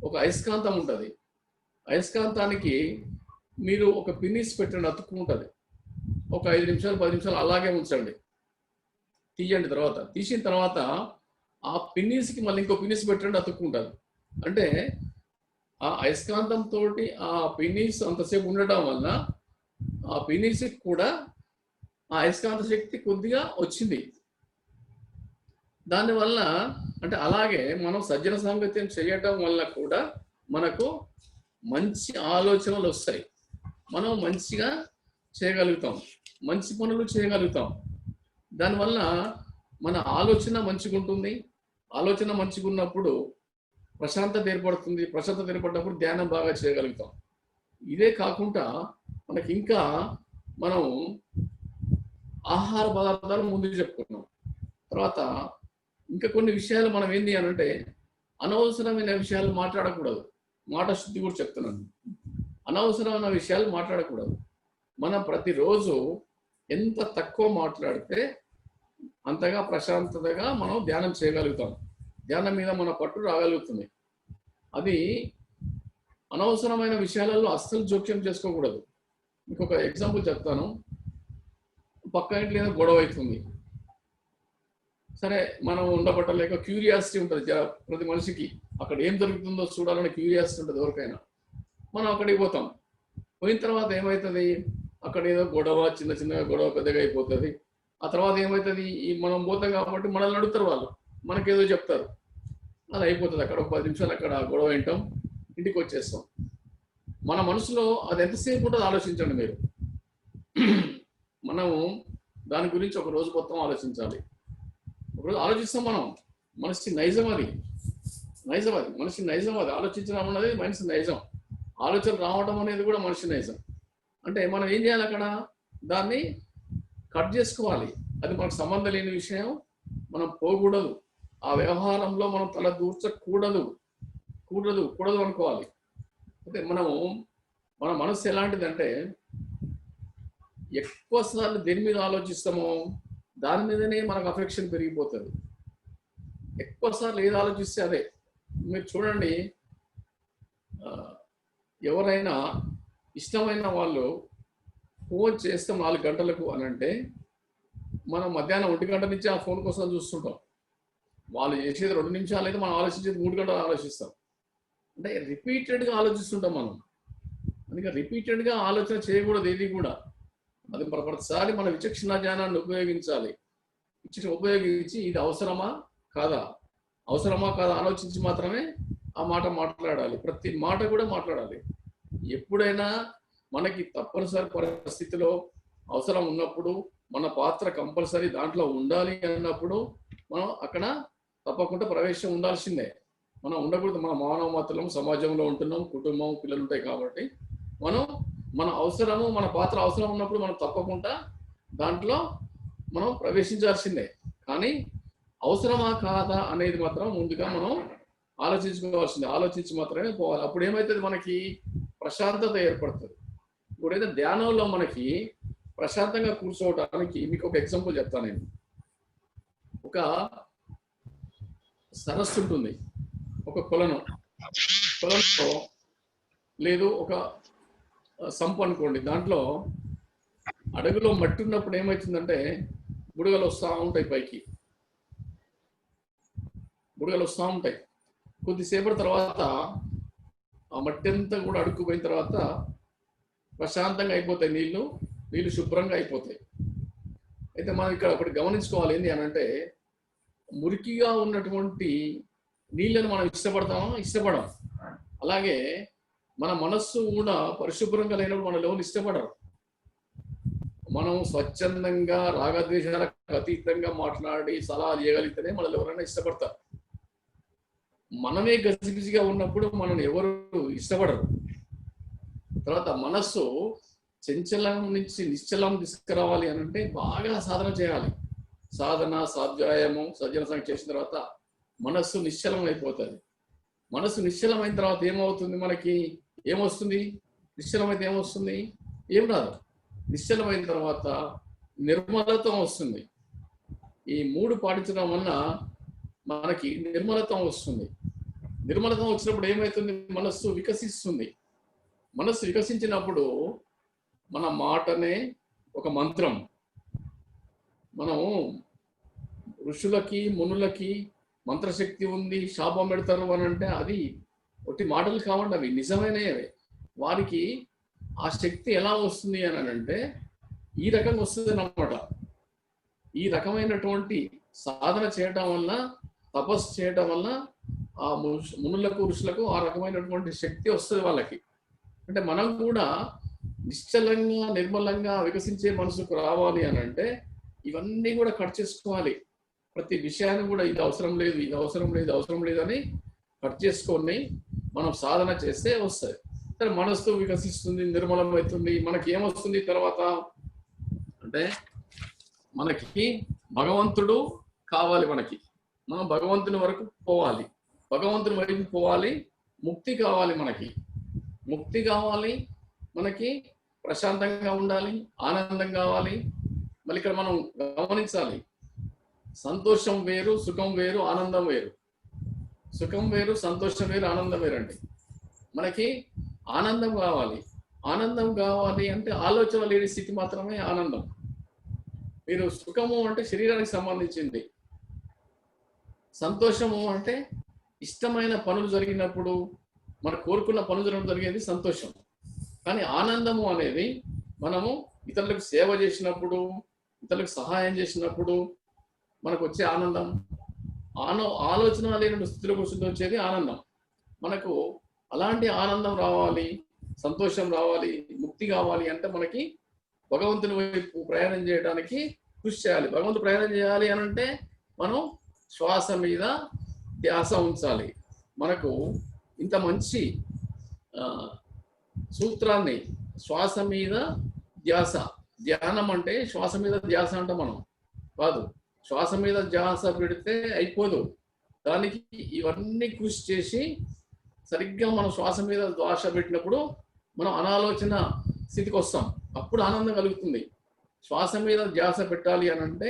ఒక అయస్కాంతం ఉంటుంది. అయస్కాంతానికి మీరు ఒక పిన్నిస్ పెట్టండి, అతుక్కుంటుంది. ఒక 5 నిమిషాలు 10 నిమిషాలు అలాగే ఉంచండి, తీయండి. తర్వాత తీసిన తర్వాత ఆ పిన్నిస్కి మళ్ళీ ఇంకో పిన్నిస్ పెట్టండి, అతుక్కుంటుంది. అంటే ఆ అయస్కాంతంతో ఆ పిన్నిస్ అంతసేపు ఉండటం వల్ల ఆ పిన్నిస్కి కూడా ఆ అయస్కాంత శక్తి కొద్దిగా వచ్చింది. దానివల్ల అంటే అలాగే మనం సజ్జన సాంగత్యం చేయటం వల్ల కూడా మనకు మంచి ఆలోచనలు వస్తాయి, మనం మంచిగా చేయగలుగుతాం, మంచి పనులు చేయగలుగుతాం. దానివల్ల మన ఆలోచన మంచిగా ఉంటుంది. ఆలోచన మంచిగా ఉన్నప్పుడు ప్రశాంతత ఏర్పడుతుంది. ప్రశాంతత ఏర్పడినప్పుడు ధ్యానం బాగా చేయగలుగుతాం. ఇదే కాకుండా మనకి ఇంకా మనం ఆహార పదార్థాలు ముందుకు చెప్పుకున్నాం. తర్వాత ఇంకా కొన్ని విషయాలు మనం ఏంటి అని అంటే అనవసరమైన విషయాలు మాట్లాడకూడదు. మాట శుద్ధి కూడా చెప్తున్నాను. అనవసరమైన విషయాలు మాట్లాడకూడదు. మనం ప్రతిరోజు ఎంత తక్కువ మాట్లాడితే అంతగా ప్రశాంతతగా మనం ధ్యానం చేయగలుగుతాం. ధ్యానం మీద మన పట్టు రాగలుగుతుంది. అది అనవసరమైన విషయాలలో అస్సలు జోక్యం చేసుకోకూడదు. ఇంకొక ఎగ్జాంపుల్ చెప్తాను. పక్క ఇంట్లో ఏదో గొడవ అవుతుంది. సరే, మనం ఉండబట్టలేక క్యూరియాసిటీ ఉంటుంది ప్రతి మనిషికి. అక్కడ ఏం జరుగుతుందో చూడాలని క్యూరియాసిటీ ఉంటుంది ఎవరికైనా. మనం అక్కడికి పోతాం. పోయిన తర్వాత ఏమవుతుంది, అక్కడ ఏదో గొడవ, చిన్న చిన్నగా గొడవ పెద్దగా అయిపోతుంది. ఆ తర్వాత ఏమవుతుంది, ఈ మనం పోతాం కాబట్టి మనల్ని అడుగుతారు, వాళ్ళు మనకేదో చెప్తారు, అది అయిపోతుంది. అక్కడ ఒక 10 నిమిషాలు అక్కడ గొడవ వింటాం, ఇంటికి వచ్చేస్తాం. మన మనసులో అది ఎంతసేపు ఉంటుందో ఆలోచించండి మీరు. మనము దాని గురించి ఒక రోజు మొత్తం ఆలోచించాలి. ఒకరోజు ఆలోచిస్తాం మనం. మనిషి నైజం అది, నైజం అది, మనిషి నైజం అది. ఆలోచించడం అన్నది మనిషి నైజం. ఆలోచన రావడం అనేది కూడా మనిషి నైజం. అంటే మనం ఏం చేయాలి, అక్కడ దాన్ని కట్ చేసుకోవాలి. అది మనకు సంబంధం లేని విషయం, మనం పోకూడదు. ఆ వ్యవహారంలో మనం తల దూర్చకూడదు, కూడదు అనుకోవాలి. అయితే మన మనసు ఎలాంటిదంటే ఎక్కువసార్లు దేని మీద ఆలోచిస్తామో దాని మీదనే మనకు అఫెక్షన్ పెరిగిపోతుంది. ఎక్కువసార్లు ఏది ఆలోచిస్తే అదే. మీరు చూడండి, ఎవరైనా ఇష్టమైన వాళ్ళు ఫోన్ చేస్తాం 4 గంటలకు అని అంటే మనం మధ్యాహ్నం 1 గంట నుంచి ఆ ఫోన్ కోసం చూస్తుంటాం. వాళ్ళు చేసేది 2 నిమిషాలు అయితే మనం ఆలోచించేది 3 గంటలు ఆలోచిస్తాం. అంటే రిపీటెడ్గా ఆలోచిస్తుంటాం మనం. అందుకే రిపీటెడ్గా ఆలోచన చేయకూడదు ఏది కూడా. అది ప్రతిసారి మన విచక్షణ జ్ఞానాన్ని ఉపయోగించాలి. ఉపయోగించి ఇది అవసరమా కాదా ఆలోచించి మాత్రమే ఆ మాట మాట్లాడాలి. ప్రతి మాట కూడా మాట్లాడాలి. ఎప్పుడైనా మనకి తప్పనిసరి పరిస్థితిలో అవసరం ఉన్నప్పుడు మన పాత్ర కంపల్సరీ దాంట్లో ఉండాలి అన్నప్పుడు మనం అక్కడ తప్పకుండా ప్రవేశం ఉండాల్సిందే. మనం ఉండకూడదు. మన మానవ మాత్రం సమాజంలో ఉంటున్నాం, కుటుంబం, పిల్లలు ఉంటాయి కాబట్టి మన అవసరము, మన పాత్ర అవసరం ఉన్నప్పుడు మనం తప్పకుండా దాంట్లో మనం ప్రవేశించాల్సిందే. కానీ అవసరమా కాదా అనేది మాత్రం ముందుగా మనం ఆలోచించుకోవాల్సిందే. ఆలోచించి మాత్రమే పోవాలి. అప్పుడు ఏమవుతుంది, మనకి ప్రశాంతత ఏర్పడుతుంది. ఇప్పుడైతే ధ్యానంలో మనకి ప్రశాంతంగా కూర్చోవడానికి మీకు ఒక ఎగ్జాంపుల్ చెప్తాను నేను. ఒక సరస్సు ఉంటుంది, ఒక కొలను, కొలంలో లేదు ఒక సంపు అనుకోండి. దాంట్లో అడుగులో మట్టి ఉన్నప్పుడు ఏమవుతుందంటే బుడగలు వస్తూ ఉంటాయి, పైకి బుడగలు వస్తూ ఉంటాయి. కొద్దిసేపటి తర్వాత ఆ మట్టి అంతా కూడా అడుక్కుపోయిన తర్వాత ప్రశాంతంగా అయిపోతాయి, నీళ్లు శుభ్రంగా అయిపోతాయి. అయితే మనం ఇక్కడ ఒకటి గమనించుకోవాలి, ఏంటి అని అంటే మురికిగా ఉన్నటువంటి నీళ్ళను మనం ఇష్టపడం. అలాగే మన మనస్సు కూడా పరిశుభ్రంగా లేనప్పుడు మన లోన్ ఇష్టపడరు. మనం స్వచ్ఛందంగా రాగద్వేషాలకు అతీతంగా మాట్లాడి సలహా చేయగలిగితేనే మనల్ని ఎవరైనా ఇష్టపడతారు. మనమే గజిబిజిగా ఉన్నప్పుడు మనల్ని ఎవరు ఇష్టపడరు. తర్వాత మనస్సు చంచలం నుంచి నిశ్చలం తీసుకురావాలి అని అంటే బాగా సాధన చేయాలి. సాధన, స్వాధ్యాయము, సజ్జన సంఖ్య చేసిన తర్వాత మనస్సు నిశ్చలం అయిపోతుంది. మనస్సు నిశ్చలమైన తర్వాత ఏమవుతుంది? మనకి ఏమొస్తుంది? నిశ్చలమైతే ఏమొస్తుంది? ఏం రాదు. నిశ్చలమైన తర్వాత నిర్మలత్వం వస్తుంది. ఈ 3 పాటించడం వల్ల మనకి నిర్మలత్వం వస్తుంది. నిర్మలత్వం వచ్చినప్పుడు ఏమవుతుంది? మనస్సు వికసిస్తుంది. మనస్సు వికసించినప్పుడు మన మాటనే ఒక మంత్రం. మనం ఋషులకి, మునులకి మంత్రశక్తి ఉంది, శాపం పెడతారు అని అంటే అది ఒట్టి మాటలు కావండి, అవి నిజమైనవి. వారికి ఆ శక్తి ఎలా వస్తుంది అని అంటే ఈ రకంగా వస్తుంది అన్నమాట. ఈ రకమైనటువంటి సాధన చేయటం వల్ల, తపస్సు చేయటం వల్ల ఆ మునులకు, ఋషులకు ఆ రకమైనటువంటి శక్తి వస్తుంది వాళ్ళకి. అంటే మనం కూడా నిశ్చలంగా, నిర్మలంగా వికసించే మనసుకు రావాలి అని అంటే ఇవన్నీ కూడా కట్ చేసుకోవాలి. ప్రతి విషయాన్ని కూడా ఇది అవసరం లేదు, ఇది అవసరం లేదు, అవసరం లేదని కట్ చేసుకొని మనం సాధన చేస్తే వస్తుంది. సరే, మనస్సు వికసిస్తుంది, నిర్మలం అవుతుంది. మనకి ఏమొస్తుంది తర్వాత అంటే మనకి భగవంతుడు కావాలి. మనం భగవంతుని వరకు పోవాలి, భగవంతుని వైపు పోవాలి. ముక్తి కావాలి, మనకి ముక్తి కావాలి, మనకి ప్రశాంతంగా ఉండాలి, ఆనందం కావాలి. మళ్ళీ ఇక్కడ మనం గమనించాలి, సంతోషం వేరు, సుఖం వేరు, ఆనందం వేరు. సుఖం వేరు, సంతోషం వేరు, ఆనందం వేరు. అంటే మనకి ఆనందం కావాలి. ఆనందం కావాలి అంటే ఆలోచన లేని స్థితి మాత్రమే ఆనందం. మీరు సుఖము అంటే శరీరానికి సంబంధించింది, సంతోషము అంటే ఇష్టమైన పనులు జరిగినప్పుడు, మన కోరుకున్న పనులు జరగడం జరిగేది సంతోషం. కానీ ఆనందము అనేది మనము ఇతరులకు సేవ చేసినప్పుడు, ఇతరులకు సహాయం చేసినప్పుడు మనకు వచ్చే ఆనందం. ఆలోచన లేని స్థితిలో కూర్చుని వచ్చేది ఆనందం. మనకు అలాంటి ఆనందం రావాలి, సంతోషం రావాలి, ముక్తి కావాలి అంటే మనకి భగవంతుని వైపు ప్రయాణం చేయడానికి కృషి చేయాలి. భగవంతుడు ప్రయాణం చేయాలి అని అంటే మనం శ్వాస మీద ధ్యాస ఉంచాలి. మనకు ఇంత మంచి సూత్రాన్ని, శ్వాస మీద ధ్యాస, ధ్యానం అంటే శ్వాస మీద ధ్యాస అంటే మనం కాదు. శ్వాస మీద ధ్యాస పెడితే అయిపోదు. దానికి ఇవన్నీ కృషి చేసి సరిగ్గా మనం శ్వాస మీద ధ్యాస పెట్టినప్పుడు మనం అనాలోచన స్థితికి వస్తాం. అప్పుడు ఆనందం కలుగుతుంది. శ్వాస మీద ధ్యాస పెట్టాలి అని అంటే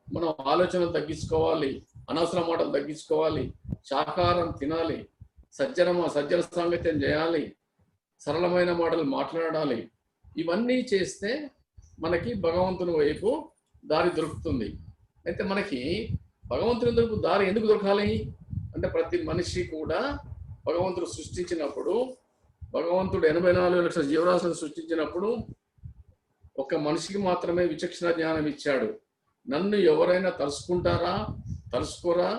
మనం ఆలోచనలు తగ్గించుకోవాలి, అనవసర మాటలు తగ్గించుకోవాలి, శాకాహారం తినాలి, సజ్జన సాంగత్యం చేయాలి, సరళమైన మాటలు మాట్లాడాలి. ఇవన్నీ చేస్తే మనకి భగవంతుని వైపు దారి దొరుకుతుంది. అయితే మనకి భగవంతుని వైపు దారి ఎందుకు దొరకాలి అంటే ప్రతి మనిషి కూడా భగవంతుడు సృష్టించినప్పుడు, భగవంతుడు 84 లక్షల జీవరాశులను సృష్టించినప్పుడు ఒక మనిషికి మాత్రమే విచక్షణ జ్ఞానం ఇచ్చాడు. నన్ను ఎవరైనా తలుసుకుంటారా, తలుసుకోరా,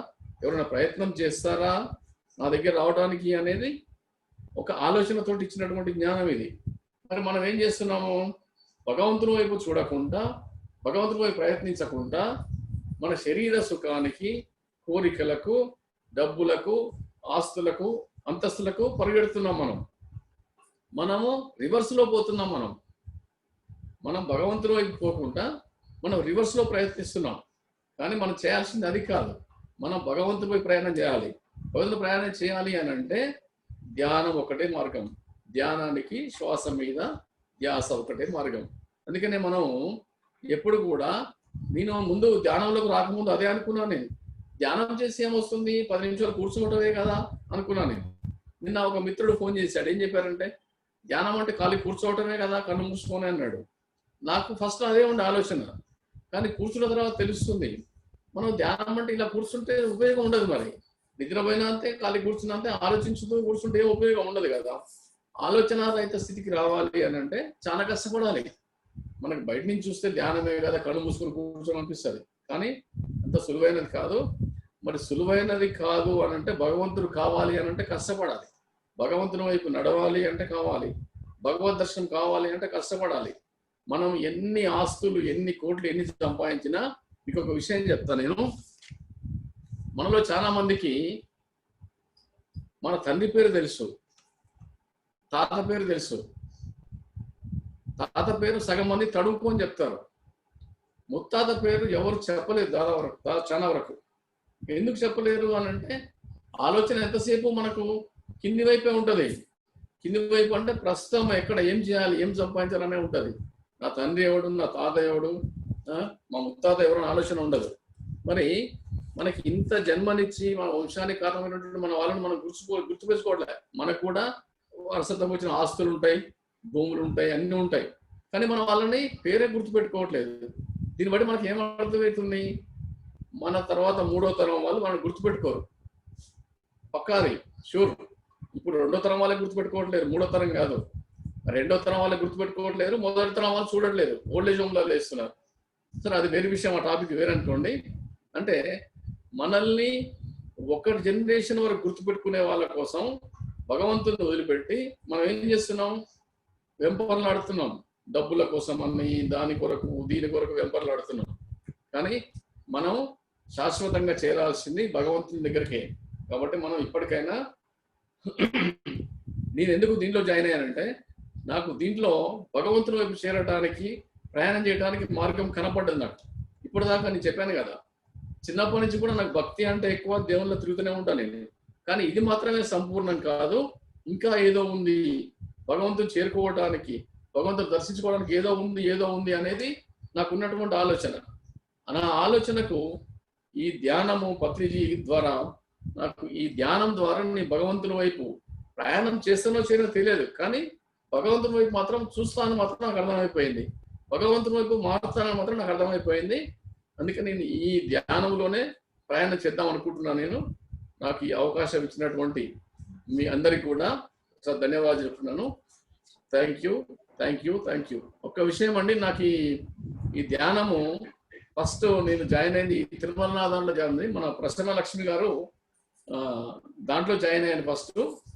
ఎవరైనా ప్రయత్నం చేస్తారా నా దగ్గర రావడానికి అనేది ఒక ఆలోచనతో ఇచ్చినటువంటి జ్ఞానం ఇది. మరి మనం ఏం చేస్తున్నాము? భగవంతుని వైపు చూడకుండా, భగవంతుని వైపు ప్రయత్నించకుండా మన శరీర సుఖానికి, కోరికలకు, డబ్బులకు, ఆస్తులకు, అంతస్తులకు పరిగెడుతున్నాం. మనము రివర్స్లో పోతున్నాం. మనం భగవంతుని వైపు పోకుండా మనం రివర్స్లో ప్రయత్నిస్తున్నాం. కానీ మనం చేయాల్సింది అది కాదు. మనం భగవంతునిపై ప్రయాణం చేయాలి. భగవంతుని ప్రయాణం చేయాలి అని అంటే ధ్యానం ఒకటే మార్గం. ధ్యానానికి శ్వాస మీద ధ్యాస ఒకటే మార్గం. అందుకనే మనం ఎప్పుడు కూడా, నేను ముందు ధ్యానంలోకి రాకముందు అదే అనుకున్నాను. నేను ధ్యానం చేసి ఏమొస్తుంది, 10 నిమిషాలు కూర్చోవటమే కదా అనుకున్నాను నేను. నిన్న ఒక మిత్రుడు ఫోన్ చేశాడు. ఏం చెప్పారంటే, ధ్యానం అంటే ఖాళీ కూర్చోవటమే కదా, కన్ను మూసుకొని అన్నాడు. నాకు ఫస్ట్ అదే ఉండే ఆలోచన. కానీ కూర్చున్న తర్వాత తెలుస్తుంది, మనం ధ్యానం అంటే ఇలా కూర్చుంటే ఉపయోగం ఉండదు. మరి నిద్రపోయినా అంతే, ఖాళీ కూర్చున్నా అంతే, ఆలోచించుతూ కూర్చుంటే ఏం ఉపయోగం ఉండదు కదా. ఆలోచన రహిత స్థితికి రావాలి అని అంటే చాలా కష్టపడాలి. మనకు బయట నుంచి చూస్తే ధ్యానమే కదా, కళ్ళు మూసుకొని కూర్చొని అనిపిస్తుంది. కానీ అంత సులువైనది కాదు. మరి సులువైనది కాదు అని అంటే భగవంతుడు కావాలి అని అంటే కష్టపడాలి. భగవంతుని వైపు నడవాలి అంటే కావాలి. భగవద్ దర్శనం కావాలి అంటే కష్టపడాలి. మనం ఎన్ని ఆస్తులు, ఎన్ని కోట్లు, ఎన్ని సంపాదించినా, మీకు ఒక విషయం చెప్తా నేను. మనలో చాలా మందికి మన తండ్రి పేరు తెలుసు, తాత పేరు తెలుసు. తాత పేరు సగం మంది తడుపు అని చెప్తారు. ముత్తాత పేరు ఎవరు చెప్పలేదు చాలా వరకు. ఎందుకు చెప్పలేరు అని అంటే ఆలోచన ఎంతసేపు మనకు కింది వైపే ఉంటుంది. కింది వైపు అంటే ప్రస్తుతం ఎక్కడ ఏం చేయాలి, ఏం సంపాదించాలనే ఉంటుంది. నా తండ్రి ఎవడు, నా తాత ఎవడు, మా ముత్తాత ఎవరు అని ఆలోచన ఉండదు. మరి మనకి ఇంత జన్మనిచ్చి మన వంశానికి కారణమైనటువంటి మన వాళ్ళని మనం గుర్తుపెట్టుకోవట్లే. మనకు కూడా వరుసతో వచ్చిన ఆస్తులు ఉంటాయి, భూములు ఉంటాయి, అన్నీ ఉంటాయి. కానీ మన వాళ్ళని పేరే గుర్తుపెట్టుకోవట్లేదు. దీన్ని బట్టి మనకి ఏం అర్థమవుతుంది, మన తర్వాత 3వ తరం వాళ్ళు మనం గుర్తుపెట్టుకోరు. పక్కాది షూర్. ఇప్పుడు 2వ తరం వాళ్ళకి గుర్తుపెట్టుకోవట్లేదు, 3వ తరం కాదు. 2వ తరం వాళ్ళకి గుర్తుపెట్టుకోవట్లేదు, 1వ తరం వాళ్ళు చూడట్లేదు, ఓల్డేజ్ హోమ్లో వేస్తున్నారు. సరే, అది వేరే విషయం, ఆ టాపిక్ వేరనుకోండి. అంటే మనల్ని ఒక జనరేషన్ వరకు గుర్తుపెట్టుకునే వాళ్ళ కోసం భగవంతుని వదిలిపెట్టి మనం ఏం చేస్తున్నాం, వెంపర్లాడుతున్నాం. డబ్బుల కోసం అన్ని, దాని కొరకు దీని కొరకు వెంపర్లాడుతున్నాం. కానీ మనం శాశ్వతంగా చేరాల్సింది భగవంతుని దగ్గరికే. కాబట్టి మనం ఇప్పటికైనా నేను ఎందుకు దీంట్లో జాయిన్ అయ్యానంటే, నాకు దీంట్లో భగవంతుని వైపు చేరడానికి, ప్రయాణం చేయడానికి మార్గం కనపడ్డది నాకు. ఇప్పటిదాకా నేను చెప్పాను కదా, చిన్నప్పటి నుంచి కూడా నాకు భక్తి అంటే ఎక్కువ, దేవుళ్ళ తిరుగుతూనే ఉంటాను నేను. కానీ ఇది మాత్రమే సంపూర్ణం కాదు, ఇంకా ఏదో ఉంది, భగవంతుని చేరుకోవడానికి, భగవంతుని దర్శించుకోవడానికి ఏదో ఉంది అనేది నాకు ఉన్నటువంటి ఆలోచన. నా ఆలోచనకు ఈ ధ్యానము పత్రిజీ ద్వారా, నాకు ఈ ధ్యానం ద్వారా నేను భగవంతుని వైపు ప్రయాణం చేస్తానో చేయనో తెలియదు, కానీ భగవంతుని వైపు మాత్రం చూస్తాను మాత్రం నాకు అర్థమైపోయింది, భగవంతుని వైపు మారుతానని మాత్రం నాకు అర్థమైపోయింది. అందుకని నేను ఈ ధ్యానంలోనే ప్రయాణం చేద్దాం అనుకుంటున్నాను. నేను నాకు ఈ అవకాశం ఇచ్చినటువంటి మీ అందరికీ కూడా చాలా ధన్యవాదాలు చెప్తున్నాను. Thank you. ఒక్క విషయం అండి, నాకు ఈ ధ్యానము ఫస్ట్ నేను జాయిన్ అయింది తిరుమలనాథంలో జాయిన్ అయింది. మన ప్రసన్న లక్ష్మి గారు దాంట్లో జాయిన్ అయ్యాను.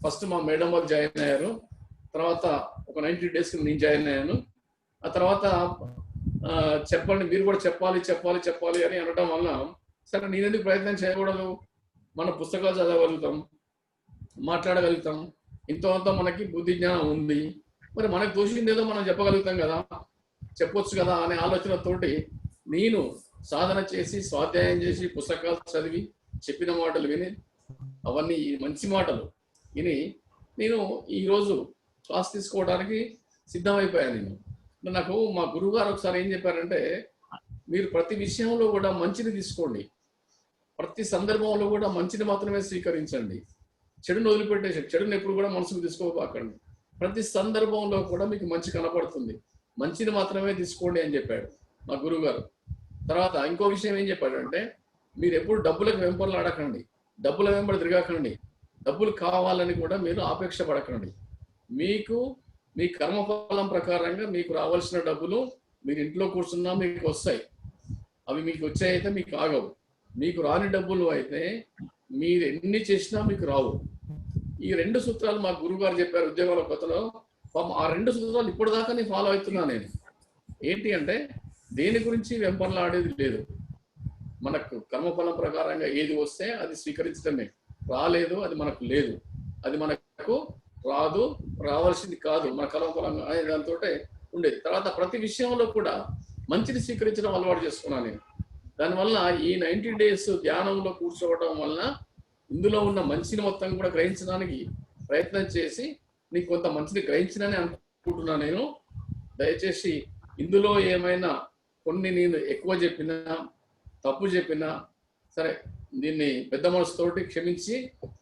ఫస్ట్ మా మేడం వాళ్ళు జాయిన్ అయ్యారు. తర్వాత ఒక 90 days నేను జాయిన్ అయ్యాను. ఆ తర్వాత చెప్పండి, మీరు కూడా చెప్పాలి అని అనడం వల్ల, సరే నేను ఎందుకు ప్రయత్నం చేయకూడదు, మన పుస్తకాలు చదవగలుగుతాం, మాట్లాడగలుగుతాం, ఇంత మనకి బుద్ధి జ్ఞానం ఉంది, మరి మనకు తోచింది ఏదో మనం చెప్పగలుగుతాం కదా, చెప్పొచ్చు కదా అనే ఆలోచనతోటి నేను సాధన చేసి, స్వాధ్యాయం చేసి, పుస్తకాలు చదివి, చెప్పిన మాటలు విని, అవన్నీ మంచి మాటలు విని నేను ఈరోజు క్లాస్ తీసుకోవడానికి సిద్ధమైపోయాను. నేను నాకు మా గురువు గారు ఒకసారి ఏం చెప్పారంటే, మీరు ప్రతి విషయంలో కూడా మంచిని తీసుకోండి, ప్రతి సందర్భంలో కూడా మంచిని మాత్రమే స్వీకరించండి, చెడును వదిలిపెట్టేసి, చెడుని ఎప్పుడు కూడా మనసుకు తీసుకోబాకండి, ప్రతి సందర్భంలో కూడా మీకు మంచి కనపడుతుంది, మంచిని మాత్రమే తీసుకోండి అని చెప్పాడు మా గురువు గారు. తర్వాత ఇంకో విషయం ఏం చెప్పాడంటే, మీరు ఎప్పుడు డబ్బులకు వెంపర్లాడకండి, డబ్బుల వెంబడి తిరగకండి, డబ్బులు కావాలని కూడా మీరు ఆపేక్ష పడకండి. మీకు మీ కర్మఫలం ప్రకారంగా మీకు రావాల్సిన డబ్బులు మీరు ఇంట్లో కూర్చున్నా మీకు వస్తాయి. అవి మీకు వచ్చాయితే మీకు ఆగవు. మీకు రాని డబ్బులు అయితే మీరు ఎన్ని చేసినా మీకు రావు. ఈ 2 సూత్రాలు మా గురువు గారు చెప్పారు ఉద్యోగాల కొత్తలో. ఆ 2 సూత్రాలు ఇప్పటిదాకా నేను ఫాలో అవుతున్నా. నేను ఏంటి అంటే, దేని గురించి వెంపర్లాడేది లేదు. మనకు కర్మఫలం ప్రకారంగా ఏది వస్తే అది స్వీకరించడమే. రాలేదు అది మనకు లేదు, అది మనకు రాదు, రావాల్సింది కాదు, మన కర్మఫలంగా అనే దాంతో ఉండేది. తర్వాత ప్రతి విషయంలో కూడా మంచిని స్వీకరించడం అలవాటు చేసుకున్నాను నేను. దానివల్ల ఈ 90 days ధ్యానంలో కూర్చోవడం వలన ఇందులో ఉన్న మంచిని మొత్తం కూడా గ్రహించడానికి ప్రయత్నం చేసి, నీకు కొంత మంచిని గ్రహించినని అనుకుంటున్నాను నేను. దయచేసి ఇందులో ఏమైనా కొన్ని నేను ఎక్కువ చెప్పినా, తప్పు చెప్పినా సరే, దీన్ని పెద్ద మనసుతోటి క్షమించి,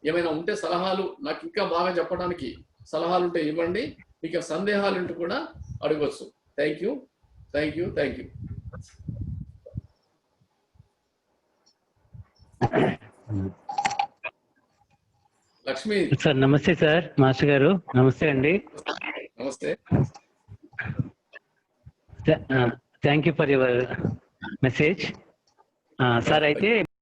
ఏమైనా ఉంటే సలహాలు, నాకు ఇంకా బాగా చెప్పడానికి సలహాలు ఉంటే ఇవ్వండి, మీకు సందేహాలు ఉంటే కూడా అడగవచ్చు. Thank you. లక్ష్మి సార్. నమస్తే సార్, మాస్టర్ గారు. నమస్తే అండి. నమస్తే. Thank you for your message sir. అయితే